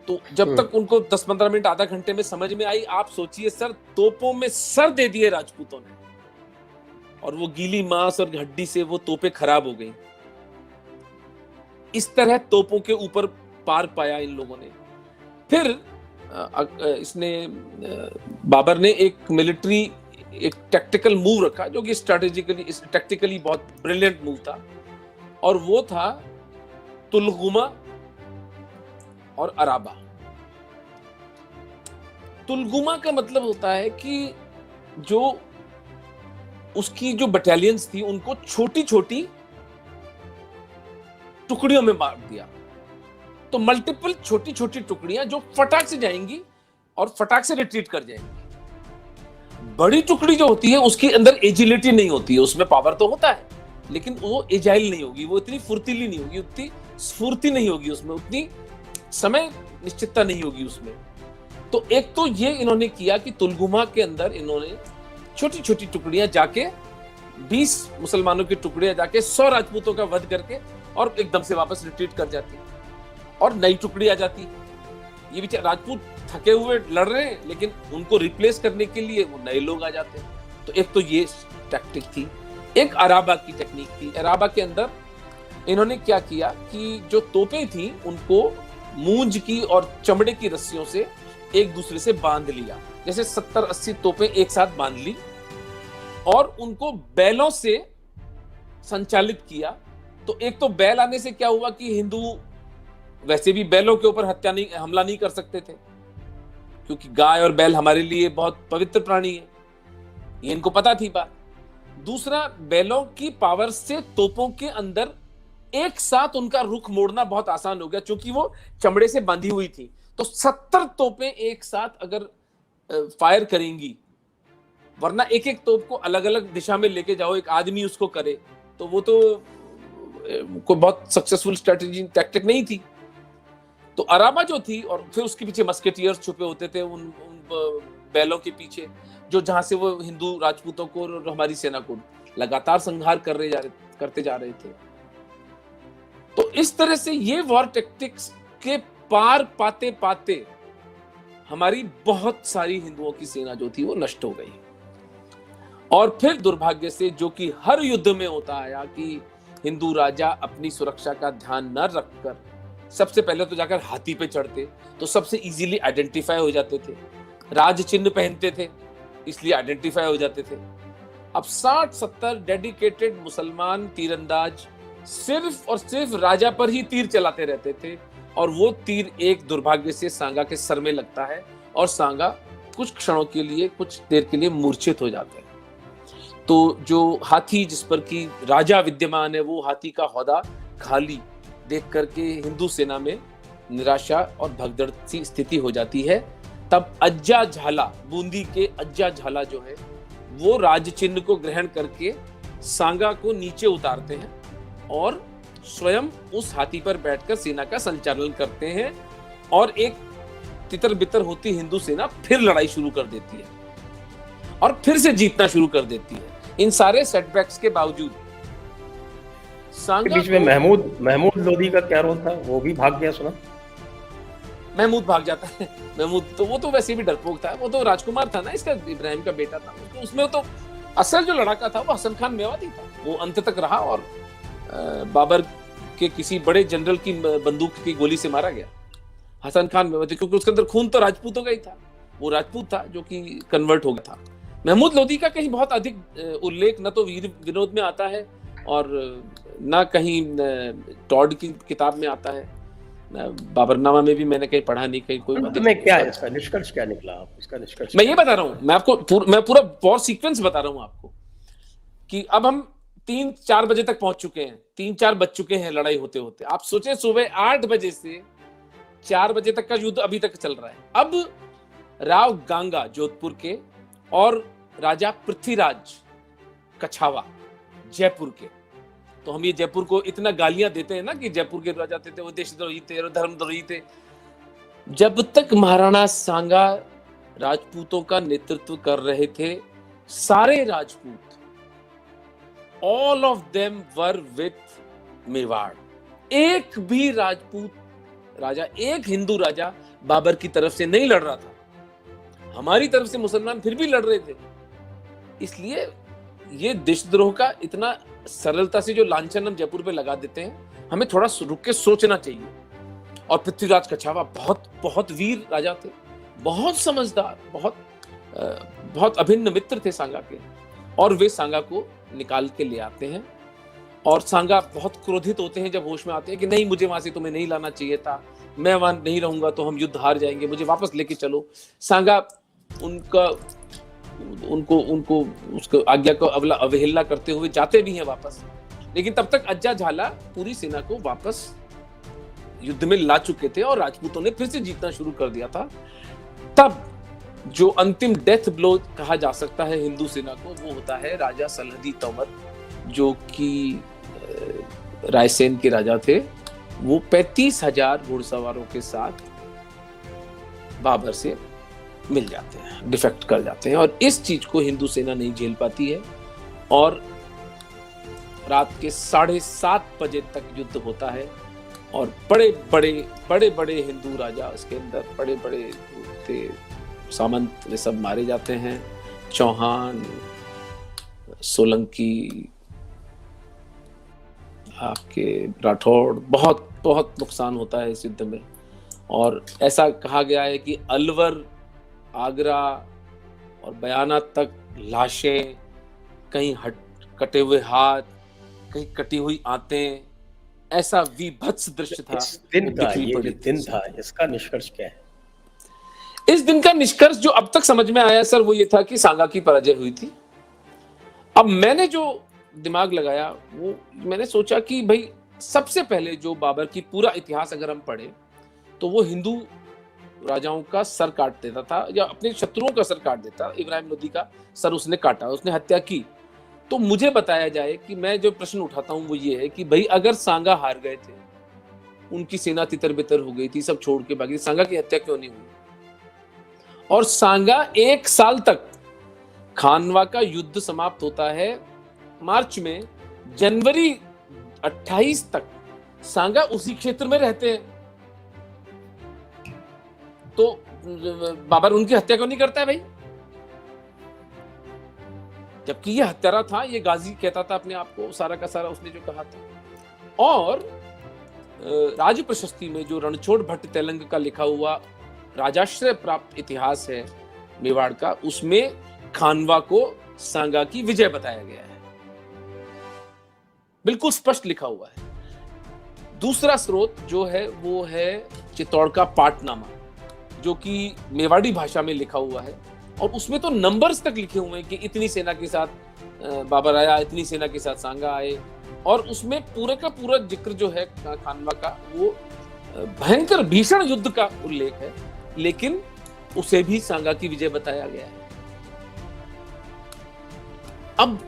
तो जब तक उनको 10-15 मिनट, आधा घंटे में समझ में आई, आप सोचिए सर, तोपों में सर दे दिए राजपूतों ने और वो गीली मांस और हड्डी से वो तोपें खराब हो गई। इस तरह तोपों के ऊपर पार पाया इन लोगों ने। फिर बाबर ने एक टैक्टिकल मूव रखा जो कि टैक्टिकली बहुत ब्रिलियंट मूव था, और वो था तुलगुमा और अराबा। तुलगुमा का मतलब होता है कि जो उसकी जो बटालियंस थी उनको छोटी छोटी टुकड़ियों में बांट दिया। तो मल्टीपल छोटी छोटी टुकड़ियां जो फटाक से जाएंगी और फटाक से रिट्रीट कर जाएंगी। बड़ी टुकड़ी जो होती है उसके अंदर एजिलिटी नहीं होती है, उसमें पावर तो होता है लेकिन वो एजाइल नहीं होगी, वो इतनी फुर्तीली नहीं होगी, उतनी स्फूर्ति नहीं होगी उसमें, उतनी समय निश्चितता नहीं होगी उसमें। तो एक तो ये इन्होंने किया कि तुलगुमा के अंदर इन्होंने छोटी छोटी टुकड़ियां जाके 20 मुसलमानों की टुकड़ियां जाके 100 राजपूतों का वध करके और एकदम से वापस रिट्रीट कर जाती और नई टुकड़ी आ जाती। ये बेचारे राजपूत थके हुए लड़ रहे हैं लेकिन उनको रिप्लेस करने के लिए वो नए लोग आ जाते हैं। तो एक तो ये टैक्टिक थी। एक अराबा की टेक्निक थी। अराबा के अंदर इन्होंने क्या किया कि जो तोपें थी उनको मूंज की और चमड़े की रस्सियों से एक दूसरे से बांध लिया। जैसे 70-80 तोपें एक साथ बांध ली और उनको बैलों से संचालित किया। तो एक तो बैल आने से क्या हुआ कि हिंदू वैसे भी बैलों के ऊपर हमला नहीं कर सकते थे, क्योंकि गाय और बैल हमारे लिए बहुत पवित्र प्राणी है, ये इनको पता थी बात। दूसरा, बैलों की पावर से तोपों के अंदर एक साथ उनका रुख मोड़ना बहुत आसान हो गया, क्योंकि वो चमड़े से बांधी हुई थी। तो 70 तोपें एक साथ अगर फायर करेंगी, वरना एक एक तोप को अलग अलग दिशा में लेके जाओ, एक आदमी उसको करे, तो वो तो कोई बहुत सक्सेसफुल स्ट्रेटेजी टैक्टिक नहीं थी। तो अराबा जो थी, और फिर उसके पीछे मस्केटियर्स छुपे होते थे उन बैलों के पीछे, जो जहां से वो हिंदू राजपूतों को और हमारी सेना को लगातार संहार करते जा रहे थे। तो इस तरह से ये वॉर टैक्टिक्स के पार पाते पाते हमारी बहुत सारी हिंदुओं की सेना जो थी वो नष्ट हो गई। और फिर दुर्भाग्य से, जो कि हर युद्ध में होता आया, कि हिंदू राजा अपनी सुरक्षा का ध्यान न रखकर सबसे पहले तो जाकर हाथी पे चढ़ते, तो सबसे इजीली आइडेंटिफाई हो जाते थे। राज चिन्ह पहनते थे, इसलिए आइडेंटिफाई हो जाते थे। अब 60-70 डेडिकेटेड मुसलमान तीरंदाज सिर्फ और सिर्फ राजा पर ही तीर चलाते रहते थे, और वो तीर एक दुर्भाग्य से सांगा के सर में लगता है और सांगा कुछ क्षणों के लिए, कुछ देर के लिए मूर्छित हो जाते हैं। तो जो हाथी जिस पर की राजा विद्यमान है, वो हाथी का हौदा खाली देख करके हिंदू सेना में निराशा और भगदड़ सी स्थिति हो जाती है। तब अज्जा झाला, बूंदी के अज्जा झाला जो है, वो राज चिन्ह को ग्रहण करके सांगा को नीचे उतारते हैं और स्वयं उस हाथी पर बैठकर सेना का संचालन करते हैं, और एक तितर बितर होती हिंदू सेना फिर लड़ाई शुरू कर देती है और फिर से जीतना शुरू कर देती है। इन सारे सेटबैक्स के बावजूद बीच में महमूद लोधी का क्या रोल था? वो भी भाग गया सुना। महमूद भाग जाता है। महमूद तो वो तो वैसे भी डरपोक था, वो तो राजकुमार था ना, इसका इब्राहिम का बेटा था, उसको उसमें तो असल जो लड़ाका था वो हसन खान मेवाती था। वो अंत तक रहा और बाबर के किसी बड़े जनरल की बंदूक की गोली से मारा गया, हसन खान मेवाती, क्योंकि उसके अंदर खून तो राजपूतों का ही था, वो राजपूत था जो कि कन्वर्ट हो गया था। महमूद लोधी का कहीं बहुत अधिक उल्लेख न तो वीर विनोद में आता है और न कहीं टॉड की किताब में आता है, बाबरनामा में भी मैंने कहीं पढ़ा नहीं, कहीं कोई अंत में क्या है इसका निष्कर्ष, क्या निकला? आप इसका निष्कर्ष मैं ये बता रहा हूं, मैं आपको मैं पूरा वॉर सीक्वेंस बता रहा हूं आपको कि अब हम 3-4 बजे तक पहुंच चुके हैं, 3-4 बज चुके हैं लड़ाई होते होते। आप सोचे सुबह 8 बजे से 4 बजे तक का युद्ध अभी तक चल रहा है। अब राव गांगा जोधपुर के और राजा पृथ्वीराज कछावा जयपुर के, तो हम ये जयपुर को इतना गालियां देते हैं ना कि जयपुर के राजा थे वो देशद्रोही थे और धर्मद्रोही थे। जब तक महाराणा सांगा राजपूतों का नेतृत्व कर रहे थे, सारे Rajput all of them were with Mewar. एक भी राजपूत राजा, एक हिंदू राजा बाबर की तरफ से नहीं लड़ रहा था। हमारी तरफ से मुसलमान फिर भी लड़ रहे थे। इसलिए ये देशद्रोह का इतना सरलता से जो लांछन हम जयपुर पे लगा देते हैं, हमें थोड़ा रुक के सोचना चाहिए। और पृथ्वीराज कछावा बहुत बहुत वीर राजा थे, बहुत समझदार, बहुत अभिन्न मित्र थे सांगा के, और वे सांगा को निकाल के ले आते हैं। और सांगा बहुत क्रोधित होते हैं जब होश में आते हैं कि नहीं, मुझे वहां से तुम्हें नहीं लाना चाहिए था, मैं वहां नहीं रहूंगा तो हम युद्ध हार जाएंगे, मुझे वापस लेके चलो। सांगा उनको उसको आज्ञा को अवहेलना करते हुए जाते भी हैं वापस, लेकिन तब तक अज्जा झाला पूरी सेना को वापस युद्ध में ला चुके थे और राजपूतों ने फिर से जीतना शुरू कर दिया था। तब जो अंतिम डेथ ब्लो कहा जा सकता है हिंदू सेना को, वो होता है राजा सलहदी तोमर, जो कि रायसेन के राजा थे। वो 35,000 घुड़सवारों के साथ बाबर से मिल जाते हैं, डिफेक्ट कर जाते हैं, और इस चीज को हिंदू सेना नहीं झेल पाती है और रात के 7:30 बजे तक युद्ध होता है। और बड़े बड़े हिंदू राजा इसके अंदर बड़े बड़े थे, सामंत, वे सब मारे जाते हैं। चौहान, सोलंकी, आपके राठौड़, बहुत बहुत नुकसान होता है इस युद्ध में। और ऐसा कहा गया है कि अलवर, आगरा और बयाना तक लाशें, कहीं कटे हुए हाथ, कहीं कटी हुई आंतें, ऐसा विभत्स दृश्य था। इस दिन का, ये जो दिन था, इसका निष्कर्ष क्या है? इस दिन का निष्कर्ष जो अब तक समझ में आया सर, वो ये था कि सांगा की पराजय हुई थी। अब मैंने जो दिमाग लगाया, वो मैंने सोचा कि भाई सबसे पहले जो बाबर की पूरा इतिहास अगर हम पढ़े तो वो हिंदू राजाओं का सर काट देता था या अपने शत्रुओं का सर काट देता। इब्राहिम लोधी का सर उसने काटा, उसने हत्या की। तो मुझे बताया जाए कि मैं जो प्रश्न उठाता हूं वो ये है कि भाई अगर सांगा हार गए थे, उनकी सेना तितर बितर हो गई थी, सब छोड़ के भागी, सांगा की हत्या क्यों नहीं हुई? और सांगा 1 साल तक, खानवा का युद्ध समाप्त होता है मार्च में, जनवरी 28 तक सांगा उसी क्षेत्र में रहते हैं। तो बाबर उनकी हत्या क्यों नहीं करता है भाई? जबकि ये हत्यारा था, ये गाजी कहता था अपने आप को, सारा का सारा उसने जो कहा था। और राज प्रशस्ति में जो रणछोड़ भट्ट तेलंग का लिखा हुआ राजाश्रय प्राप्त इतिहास है मेवाड़ का, उसमें खानवा को सांगा की विजय बताया गया है, बिल्कुल स्पष्ट लिखा हुआ है। दूसरा स्रोत जो है वो है चित्तौड़ का पाटनामा, जो कि मेवाड़ी भाषा में लिखा हुआ है, और उसमें तो नंबर्स तक लिखे हुए हैं कि इतनी सेना के साथ बाबर आया, इतनी सेना के साथ सांगा आए, और उसमें पूरे का पूरा जिक्र जो है खानवा का, वो भयंकर भीषण युद्ध का उल्लेख है, लेकिन उसे भी सांगा की विजय बताया गया है। अब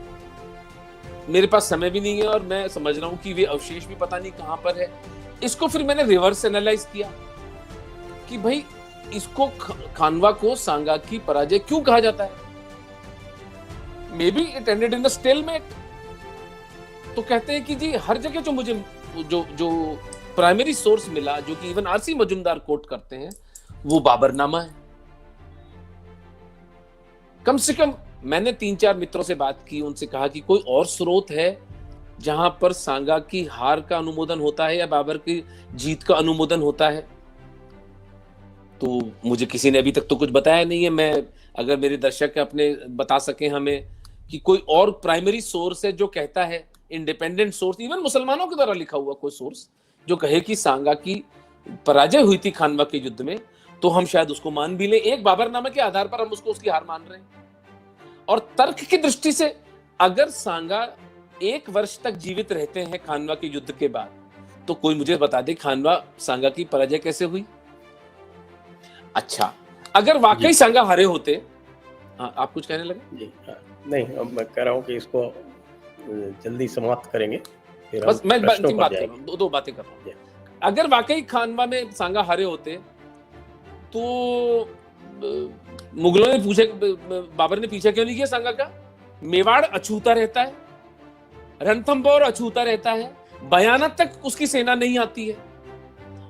मेरे पास समय भी नहीं है और मैं समझ रहा हूं कि वे अवशेष भी पता नहीं कहां पर है। इसको फिर मैंने रिवर्स एनालाइज किया कि भाई इसको खानवा को सांगा की पराजय क्यों कहा जाता है? May be it ended in a stalemate. तो कहते हैं कि जी हर जगह जो मुझे जो प्राइमरी सोर्स मिला जो कि इवन आरसी मजूमदार कोट करते हैं, वो बाबरनामा है। कम से कम मैंने 3-4 मित्रों से बात की, उनसे कहा कि कोई और स्रोत है जहां पर सांगा की हार का अनुमोदन होता है या बाबर की जीत का अनुमोदन होता है। तो मुझे किसी ने अभी तक तो कुछ बताया नहीं है। मैं अगर मेरे दर्शक अपने बता सके हमें कि कोई और प्राइमरी सोर्स है जो कहता है, इंडिपेंडेंट सोर्स, इवन मुसलमानों के द्वारा लिखा हुआ कोई सोर्स जो कहे कि सांगा की पराजय हुई थी खानवा के युद्ध में, तो हम शायद उसको मान भी ले। एक बाबरनामा के आधार पर हम उसको उसकी हार मान रहे हैं। और तर्क की दृष्टि से अगर सांगा 1 वर्ष तक जीवित रहते हैं खानवा के युद्ध के बाद, तो कोई मुझे बता दे खानवा सांगा की पराजय कैसे हुई। अच्छा, अगर वाकई सांगा हारे होते, हाँ आप कुछ कहने लगे? जी हाँ, नहीं, अब मैं कह रहा हूँ कि इसको जल्दी समाप्त करेंगे, फिर बस हम मैं प्रश्नों अंतिम पर बात कर जाएंगे। रहा हूँ, दो बातें कर रहा हूँ। अगर वाकई खानवा में सांगा हारे होते तो मुगलों ने पूछे, बाबर ने पीछा क्यों नहीं किया सांगा का? मेवाड़ अछूता रहता है, रणथंभौर अछूता रहता है, बयानत तक उसकी सेना नहीं आती है।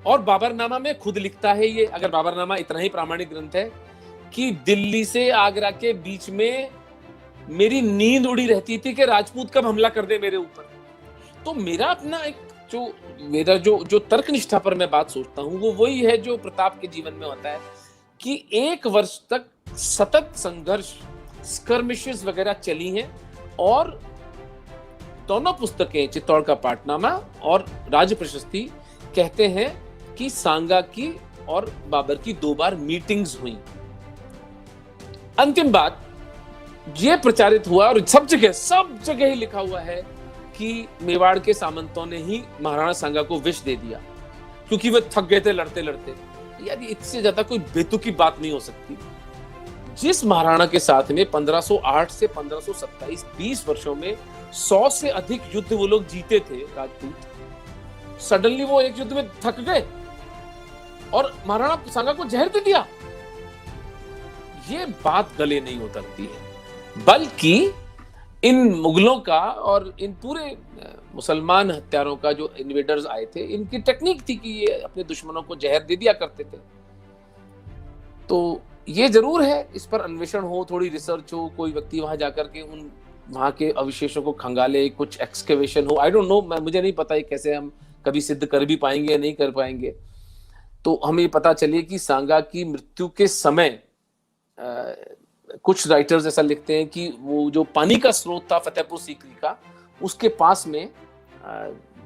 और बाबरनामा में खुद लिखता है ये, अगर बाबरनामा इतना ही प्रामाणिक ग्रंथ है, कि दिल्ली से आगरा के बीच में मेरी नींद उड़ी रहती थी कि राजपूत कब हमला कर दे मेरे ऊपर। तो मेरा अपना एक जो तर्क निष्ठा पर मैं बात सोचता हूं, वो वही है जो प्रताप के जीवन में होता है कि 1 वर्ष तक सतत संघर्ष, स्कर्मिशेस वगैरह चली हैं। और दोनों पुस्तकें, चित्तौड़ का पाटनामा और राज प्रशस्ति, कहते हैं कि सांगा की और बाबर की 2 बार मीटिंग्स हुई। अंतिम बात, ये प्रचारित हुआ और सब जगह ही लिखा हुआ है कि मेवाड़ के सामंतों ने ही महाराणा सांगा को विष दे दिया क्योंकि वे थक गए थे लड़ते लड़ते। यार इससे ज्यादा कोई बेतुकी बात नहीं हो सकती। जिस महाराणा के साथ में 1508 से 1527 20 वर्षों में 100 से अधिक युद्ध वो लोग जीते थे राजपूत, सडनली वो एक युद्ध में थक गए और महाराणा सांगा को जहर दे दिया। ये बात गले नहीं उतरती है। बल्कि इन मुगलों का और इन पूरे मुसलमान हत्यारों का, जो इन्वेडर्स आए थे, इनकी टेक्निक थी कि ये अपने दुश्मनों को जहर दे दिया करते थे। तो ये जरूर है, इस पर अन्वेषण हो, थोड़ी रिसर्च हो, कोई व्यक्ति वहां जाकर के उन वहां के अवशेषों को खंगाले, कुछ एक्सकेवेशन हो। आई डोंट नो, मुझे नहीं पता कैसे हम कभी सिद्ध कर भी पाएंगे या नहीं कर पाएंगे। तो हमें ये पता चले कि सांगा की मृत्यु के समय कुछ राइटर्स ऐसा लिखते हैं कि वो जो पानी का स्रोत था फतेहपुर सीकरी का, उसके पास में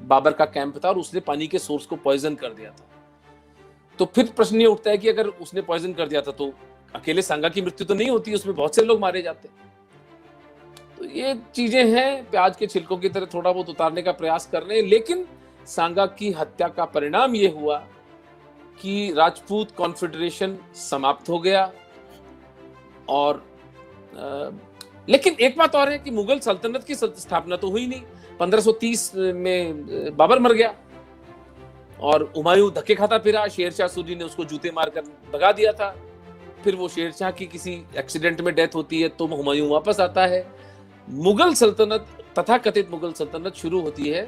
बाबर का कैंप था और उसने पानी के सोर्स को पॉइजन कर दिया था। तो फिर प्रश्न ये उठता है कि अगर उसने पॉइजन कर दिया था तो अकेले सांगा की मृत्यु तो नहीं होती, उसमें बहुत से लोग मारे जाते। तो ये चीजें हैं, प्याज के छिलकों की तरह थोड़ा बहुत उतारने का प्रयास कर रहे हैं। लेकिन सांगा की हत्या का परिणाम ये हुआ कि राजपूत कॉन्फेडरेशन समाप्त हो गया। और लेकिन एक बात और है कि मुगल सल्तनत की स्थापना तो हुई नहीं। 1530 में बाबर मर गया और हुमायूं धक्के खाता फिरा। शेरशाह सूरी ने उसको जूते मारकर भगा दिया था। फिर वो शेरशाह की किसी एक्सीडेंट में डेथ होती है तो हुमायूं वापस आता है। मुगल सल्तनत, तथाकथित मुगल सल्तनत शुरू होती है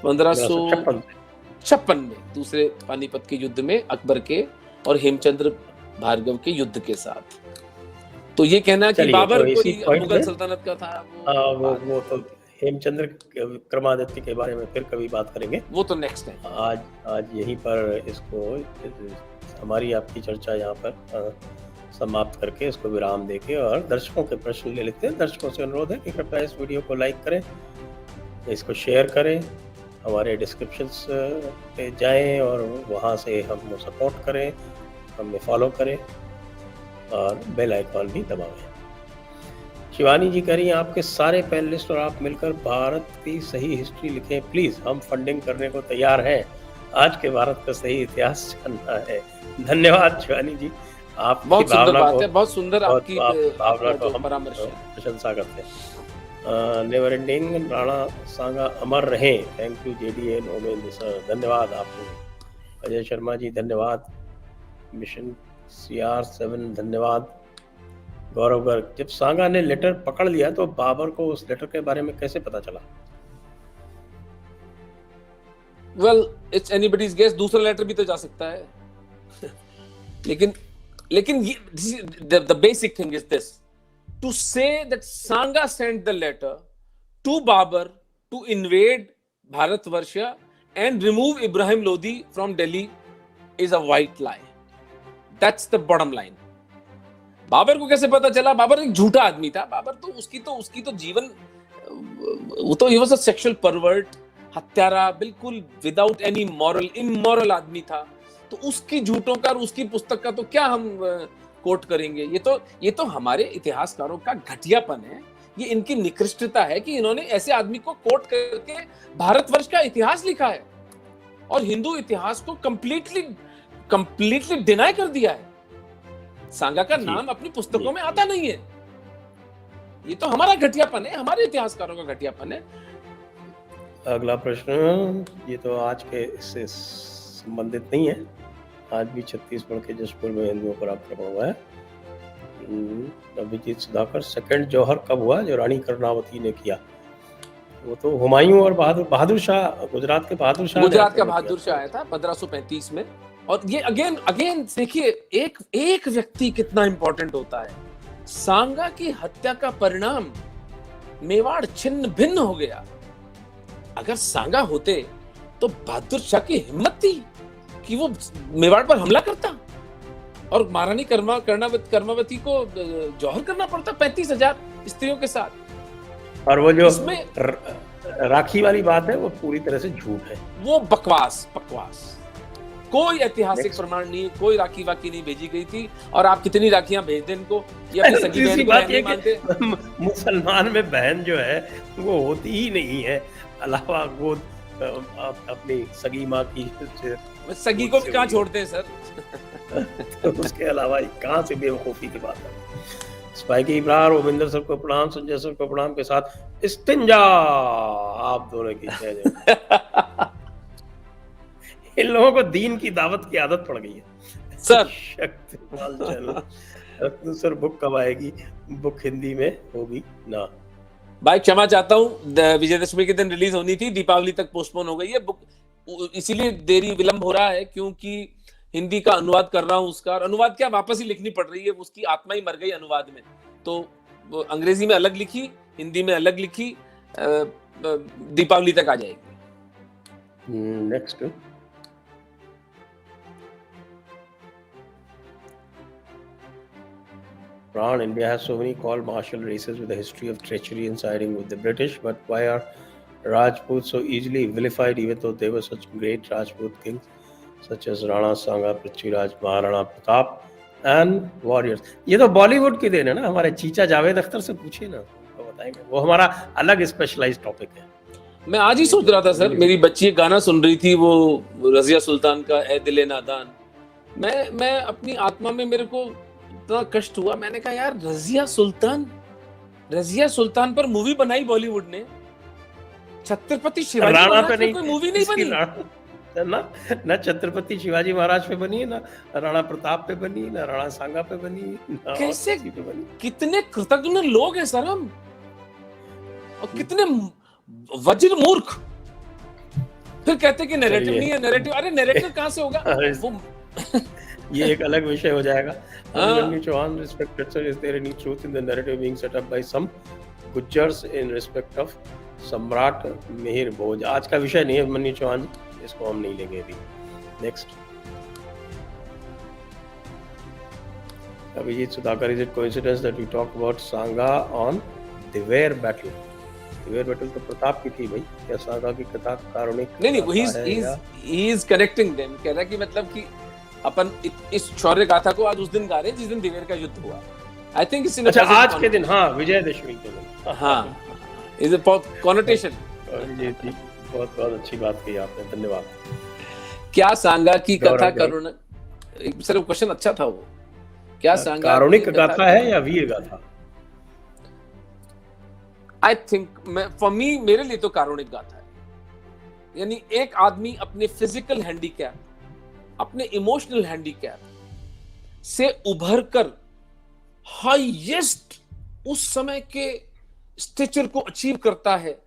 1556 में, दूसरे पानीपत के युद्ध में, अकबर के और हेमचंद्र भार्गव के युद्ध के साथ। तो ये कहना कि बाबर कोई मुगल सल्तनत का था, वो तो हेमचंद्र विक्रमादित्य के बारे में फिर कभी बात करेंगे, वो तो नेक्स्ट है। आज यहीं पर इसको, हमारी आपकी चर्चा यहाँ पर समाप्त करके इसको विराम देके और दर्शकों के प्रश्न ले लेते हैं। दर्शकों से अनुरोध है कि कृपया इस वीडियो को लाइक करें, इसको शेयर करें, हमारे डिस्क्रिप्शंस पे जाएं और वहाँ से हमको सपोर्ट करें, हमें फॉलो करें और बेल आइकॉन भी दबाएं। शिवानी जी कह रही हैं आपके सारे पैनलिस्ट और आप मिलकर भारत की सही हिस्ट्री लिखें प्लीज, हम फंडिंग करने को तैयार हैं। आज के भारत का सही इतिहास जानना है। धन्यवाद शिवानी जी, आप बहुत सुंदर बात है, बहुत सुंदर आपकी भावना को हम परामर्श है, प्रशंसा करते हैं। नेवर एंडिंग राणा सांगा अमर रहें। Thank you JDN Omendra sir, धन्यवाद आपको। अजय शर्मा जी धन्यवाद। मिशन CR7 धन्यवाद। गौरव गर्ग, जब सांगा ने लेटर पकड़ लिया तो बाबर को उस लेटर के बारे में कैसे पता चला? वेल इट्स एनीबॉडीज गेस, दूसरा लेटर भी तो जा सकता है। लेकिन लेकिन ये the basic thing is this, to say that Sanga sent the letter to Babur to invade Bharatvarsh and remove Ibrahim Lodi from Delhi is a white lie. That's the bottom line. Babur को कैसे पता चला? बाबर एक झूठा आदमी था। बाबर तो उसकी तो जीवन, वो तो he was a sexual pervert, हत्यारा, बिल्कुल विदाउट एनी मॉरल, इमोरल आदमी था। तो उसकी झूठों का और उसकी पुस्तक का तो क्या हम कोट करेंगे? ये तो हमारे इतिहासकारों का घटियापन है, ये इनकी निकृष्टता है कि इन्होंने ऐसे आदमी को कोट करके भारतवर्ष का इतिहास लिखा है और हिंदू इतिहास को कंप्लीटली डिनाई कर दिया है। सांगा का नाम अपनी पुस्तकों में आता नहीं है। ये तो हमारा घटियापन है, हमारे इतिहासकारों का घटियापन है। अगला प्रश्न, ये तो आज के इससे संबंधित नहीं है, आज भी छत्तीसगढ़ के जसपुर में हिंदुओं पर आक्रमण हुआ है। अभिजीत सुधाकर, सेकंड जौहर कब हुआ जो रानी कर्णावती ने किया? वो तो हुमायूं और बहादुर शाह, गुजरात का बहादुर शाह आया था 1535 में। और ये अगेन देखिए, एक व्यक्ति कितना इंपॉर्टेंट होता है। सांगा की हत्या का परिणाम मेवाड़ छिन्न भिन्न हो गया। अगर सांगा होते तो बहादुर शाह की हिम्मत थी कि वो मेवाड़ पर हमला करता और महारानी कर्मावती को जौहर करना पड़ता 35,000 स्त्रियों के साथ। और वो जो राखी वाली बात है वो पूरी तरह से झूठ है, वो बकवास। कोई ऐतिहासिक प्रमाण नहीं, कोई राखी वाकी नहीं भेजी गई थी। और आप कितनी राखियां भेज दें इनको, ये अपनी सगी बहन को नहीं मानते। मुसलमान में बहन जो है वो होती ही नहीं है, अलावा वो अपनी सगी माँ की, सगी को भी कहाँ छोड़ते हैं सर? तो उसके अलावा कहाँ से बेवकूफी की बात है। स्पाइकी इब्रार, रविंदर सर को प्रणाम, संजय सर को प्रणाम के साथ इस्तिंजा आप दोनों की जय। इन लोगों को दीन की दावत की आदत पड़ गई है sir. Shaktipal channel sir book कब आएगी? बुक हिंदी में होगी ना भाई, क्षमा चाहता हूँ, विजयदशमी के दिन रिलीज होनी थी, दीपावली तक पोस्टपोन हो गई है बुक। इसीलिए देरी विलंब हो रहा है क्योंकि हिंदी का अनुवाद कर रहा हूँ उसका, और अनुवाद क्या वापस ही लिखनी पड़ रही है, उसकी आत्मा ही मर गई अनुवाद में। तो अंग्रेजी में अलग लिखी, हिंदी में अलग लिखी, दीपावली तक आ जाएगी। Next, Pran, India has so many called martial races with a history of treachery and siding with the British, but why are Rajputs so easily vilified even though they were such great Rajput kings such as Rana Sanga, Prithviraj, Maharana Pratap and warriors? ये तो बॉलीवुड की then है ना, हमारे चीचा जावेद अख्तर से पूछिए ना, वो बताएंगे, वो हमारा अलग स्पेशलाइज्ड टॉपिक है। मैं आज ही सोच रहा था सर, मेरी बच्ची गाना सुन रही थी वो रजिया सुल्तान का ए दिले नादान। मैं अपनी आत्मा में, मेरे को इतना कष्ट हुआ, मैंने कहा यार रजिया सुल्तान पर मूवी बनाई बॉलीवुड ने, छत्रपति शिवाजी महाराज पे कोई मूवी नहीं बनी ना छत्रपति शिवाजी महाराज पे बनी, ना राणा प्रताप पे बनी, ना राणा सांगा पे बनी, कैसे बनी? कितने कृतज्ञ लोग हैं सर हम, और कितने वज्र मूर्ख। फिर कहते कि नैरेटिव नहीं है, नैरेटिव, अरे नैरेटिव कहां से होगा? ये एक अलग विषय हो जाएगा। Chauhan, respected sir, is there any truth in the narrative being set up by some Gujjars in respect of सम्राट मिहिर भोज? आज का विषय नहीं है मन्नी चौहान जी, इसको हम नहीं लेंगे अभी। Next, Abhijit Sudhakar, is it coincidence that we talk about Sangha on Dewair battle? Dewair battle तो प्रताप की थी भाई, क्या सांगा की कथा कारुणिक? नहीं, he is connecting them, कह रहा है कि मतलब कि अपन इस शौर्य गाथा को आज उस दिन गा रहे हैं जिस दिन दिवेर का युद्ध हुआ। आई थिंक अच्छा, आज के दिन, हाँ, विजयदशमी के दिन, हाँ, इज अ कॉनोटेशन। जी जी, बहुत बहुत अच्छी बात कही आपने, धन्यवाद। क्या सांगा की कथा करुण, सर क्वेश्चन अच्छा था वो, क्या सांगा कारुणिक गाथा है या वीर गाथा? आई थिंक फॉर मी, मेरे लिए तो कारुणिक गाथा है। यानी एक आदमी अपने फिजिकल हैंडीकैप, अपने इमोशनल हैंडीकैप से उभर कर हाईएस्ट उस समय के स्टेचर को अचीव करता है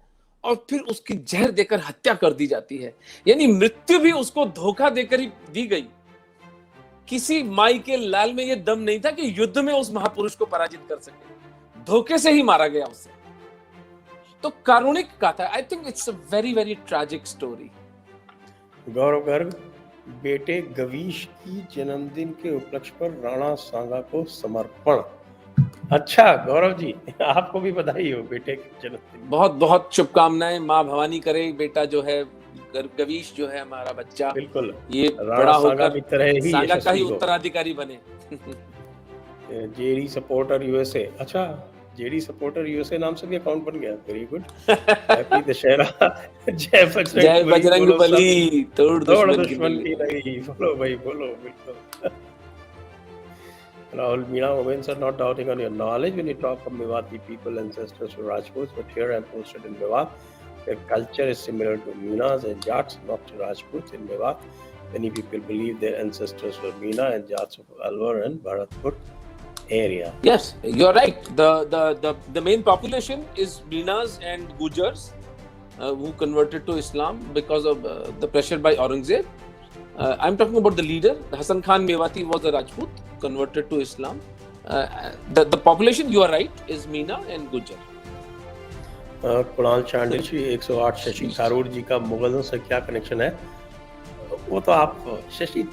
और फिर उसकी जहर देकर हत्या कर दी जाती है। यानी मृत्यु भी उसको धोखा देकर ही दी गई। किसी माई के लाल में यह दम नहीं था कि युद्ध में उस महापुरुष को पराजित कर सके, धोखे से ही मारा गया उसे। तो कारुणिक गाथा, I think it's a very very tragic story. Gaurav Garg, बेटे गवीश की जन्मदिन के उपलक्ष्य पर राणा सांगा को समर्पण। अच्छा गौरव जी, आपको भी बधाई हो बेटे के जन्मदिन। बहुत बहुत शुभकामनाएं। माँ भवानी करे बेटा जो है गवीश जो है हमारा बच्चा, बिल्कुल, ये राणा बड़ा सांगा होकर की तरह ही सांगा का ही यशस्वी हो। उत्तराधिकारी बने। जेडी सपोर्टर यूएसए, अच्छा जेडी सपोर्टर यूएसए नाम से भी अकाउंट बन गया, वेरी गुड। हैप्पी दशहरा। जय जय बजरंग बोलो सब। बली, तोड़ तोड़ दुश्मन दुश्मन की की नहीं, बोलो भाई बोलो, बिल्कुल। Rahul Meena, women are not doubting on your knowledge when you talk of Mewati people, ancestors to Rajputs, but here I'm posted in Mewat. Their culture is similar to Meenas and Jats, not to Rajputs. In Mewat, many people believe their ancestors were Meena and Jats of Alwar and Bharatpur area. Yes, you're right. The main population is Meenas and Gujars who converted to Islam because of the pressure by Aurangzeb. I'm talking about the leader. Hasan Khan Mewati was a Rajput, converted to Islam. The population, you are right, is Meena and Gujar. Kunal Chandil जी, 108 शशि थरूर जी का मुगलों से क्या connection है? वो तो आप शशि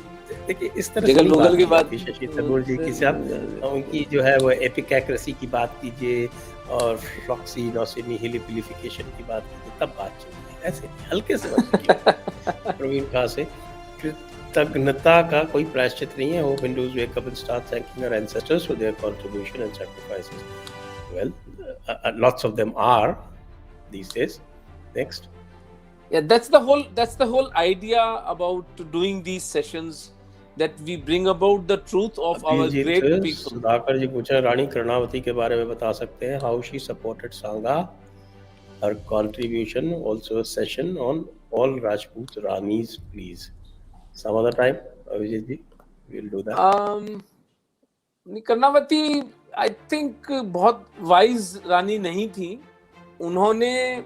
देखिए इस तरह से मुगल की बात शशि थरूर जी की, साहब उनकी जो है वो एपिकैक्रेसी की बात कीजिए और फ्लॉक्सी नौसिनी हिलिफिकेशन की बात कीजिए, तब बात चलेगी। ऐसे हल्के से प्रवीण खां से कृतज्ञता का कोई प्रायश्चित नहीं है। Hope Hindus wake up and start thanking our ancestors for their contribution and sacrifices. Well, lots of them are these days. Next. Yeah, that's the whole idea about doing these sessions, that we bring about the truth of our great people. Sudhakar जी पूछे रानी कर्णावती के बारे में बता सकते हैं? How she supported Sangha, her contribution, also a session on all Rajput Ranis, please. Some other time, Abhijit ji, we'll do that. Karnavati I think बहुत wise रानी नहीं थी। उन्होंने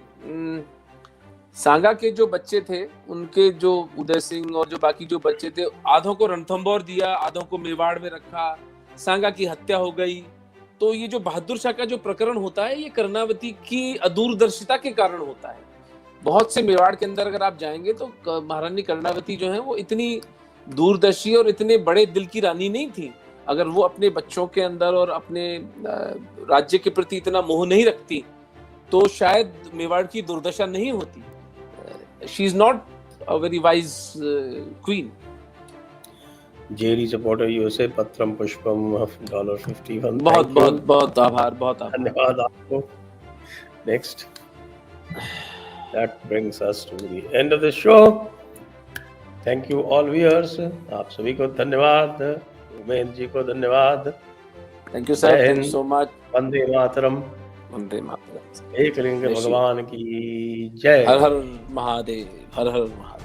सांगा के जो बच्चे थे, उनके जो उदय सिंह और जो बाकी जो बच्चे थे, आधों को रणथंभौर दिया, आधों को मेवाड़ में रखा, सांगा की हत्या हो गई। तो ये जो बहादुर शाह का जो प्रकरण होता है, ये कर्णावती की अदूरदर्शिता के कारण होता है। बहुत से मेवाड़ के अंदर अगर आप जाएंगे तो महारानी कर्णावती जो है वो इतनी दूरदर्शी और इतने बड़े दिल की रानी नहीं थी। अगर वो अपने बच्चों के अंदर और अपने राज्य के प्रति इतना मोह नहीं रखती तो शायद मेवाड़ की दुर्दशा नहीं होती। She is not a very wise queen. JD supporter USA पत्रम पुष्पम $51। बहुत बहुत बहुत आभार, बहुत आभार, धन्यवाद आपको। Next. That brings us to the end of the show. Thank you all viewers. आप सभी को धन्यवाद, उमेश जी को धन्यवाद। Thank you sir, thank you so much. Vande Mataram. Vande Mataram. एक लिंग भगवान की जय। हर हर महादेव, हर हर महादेव।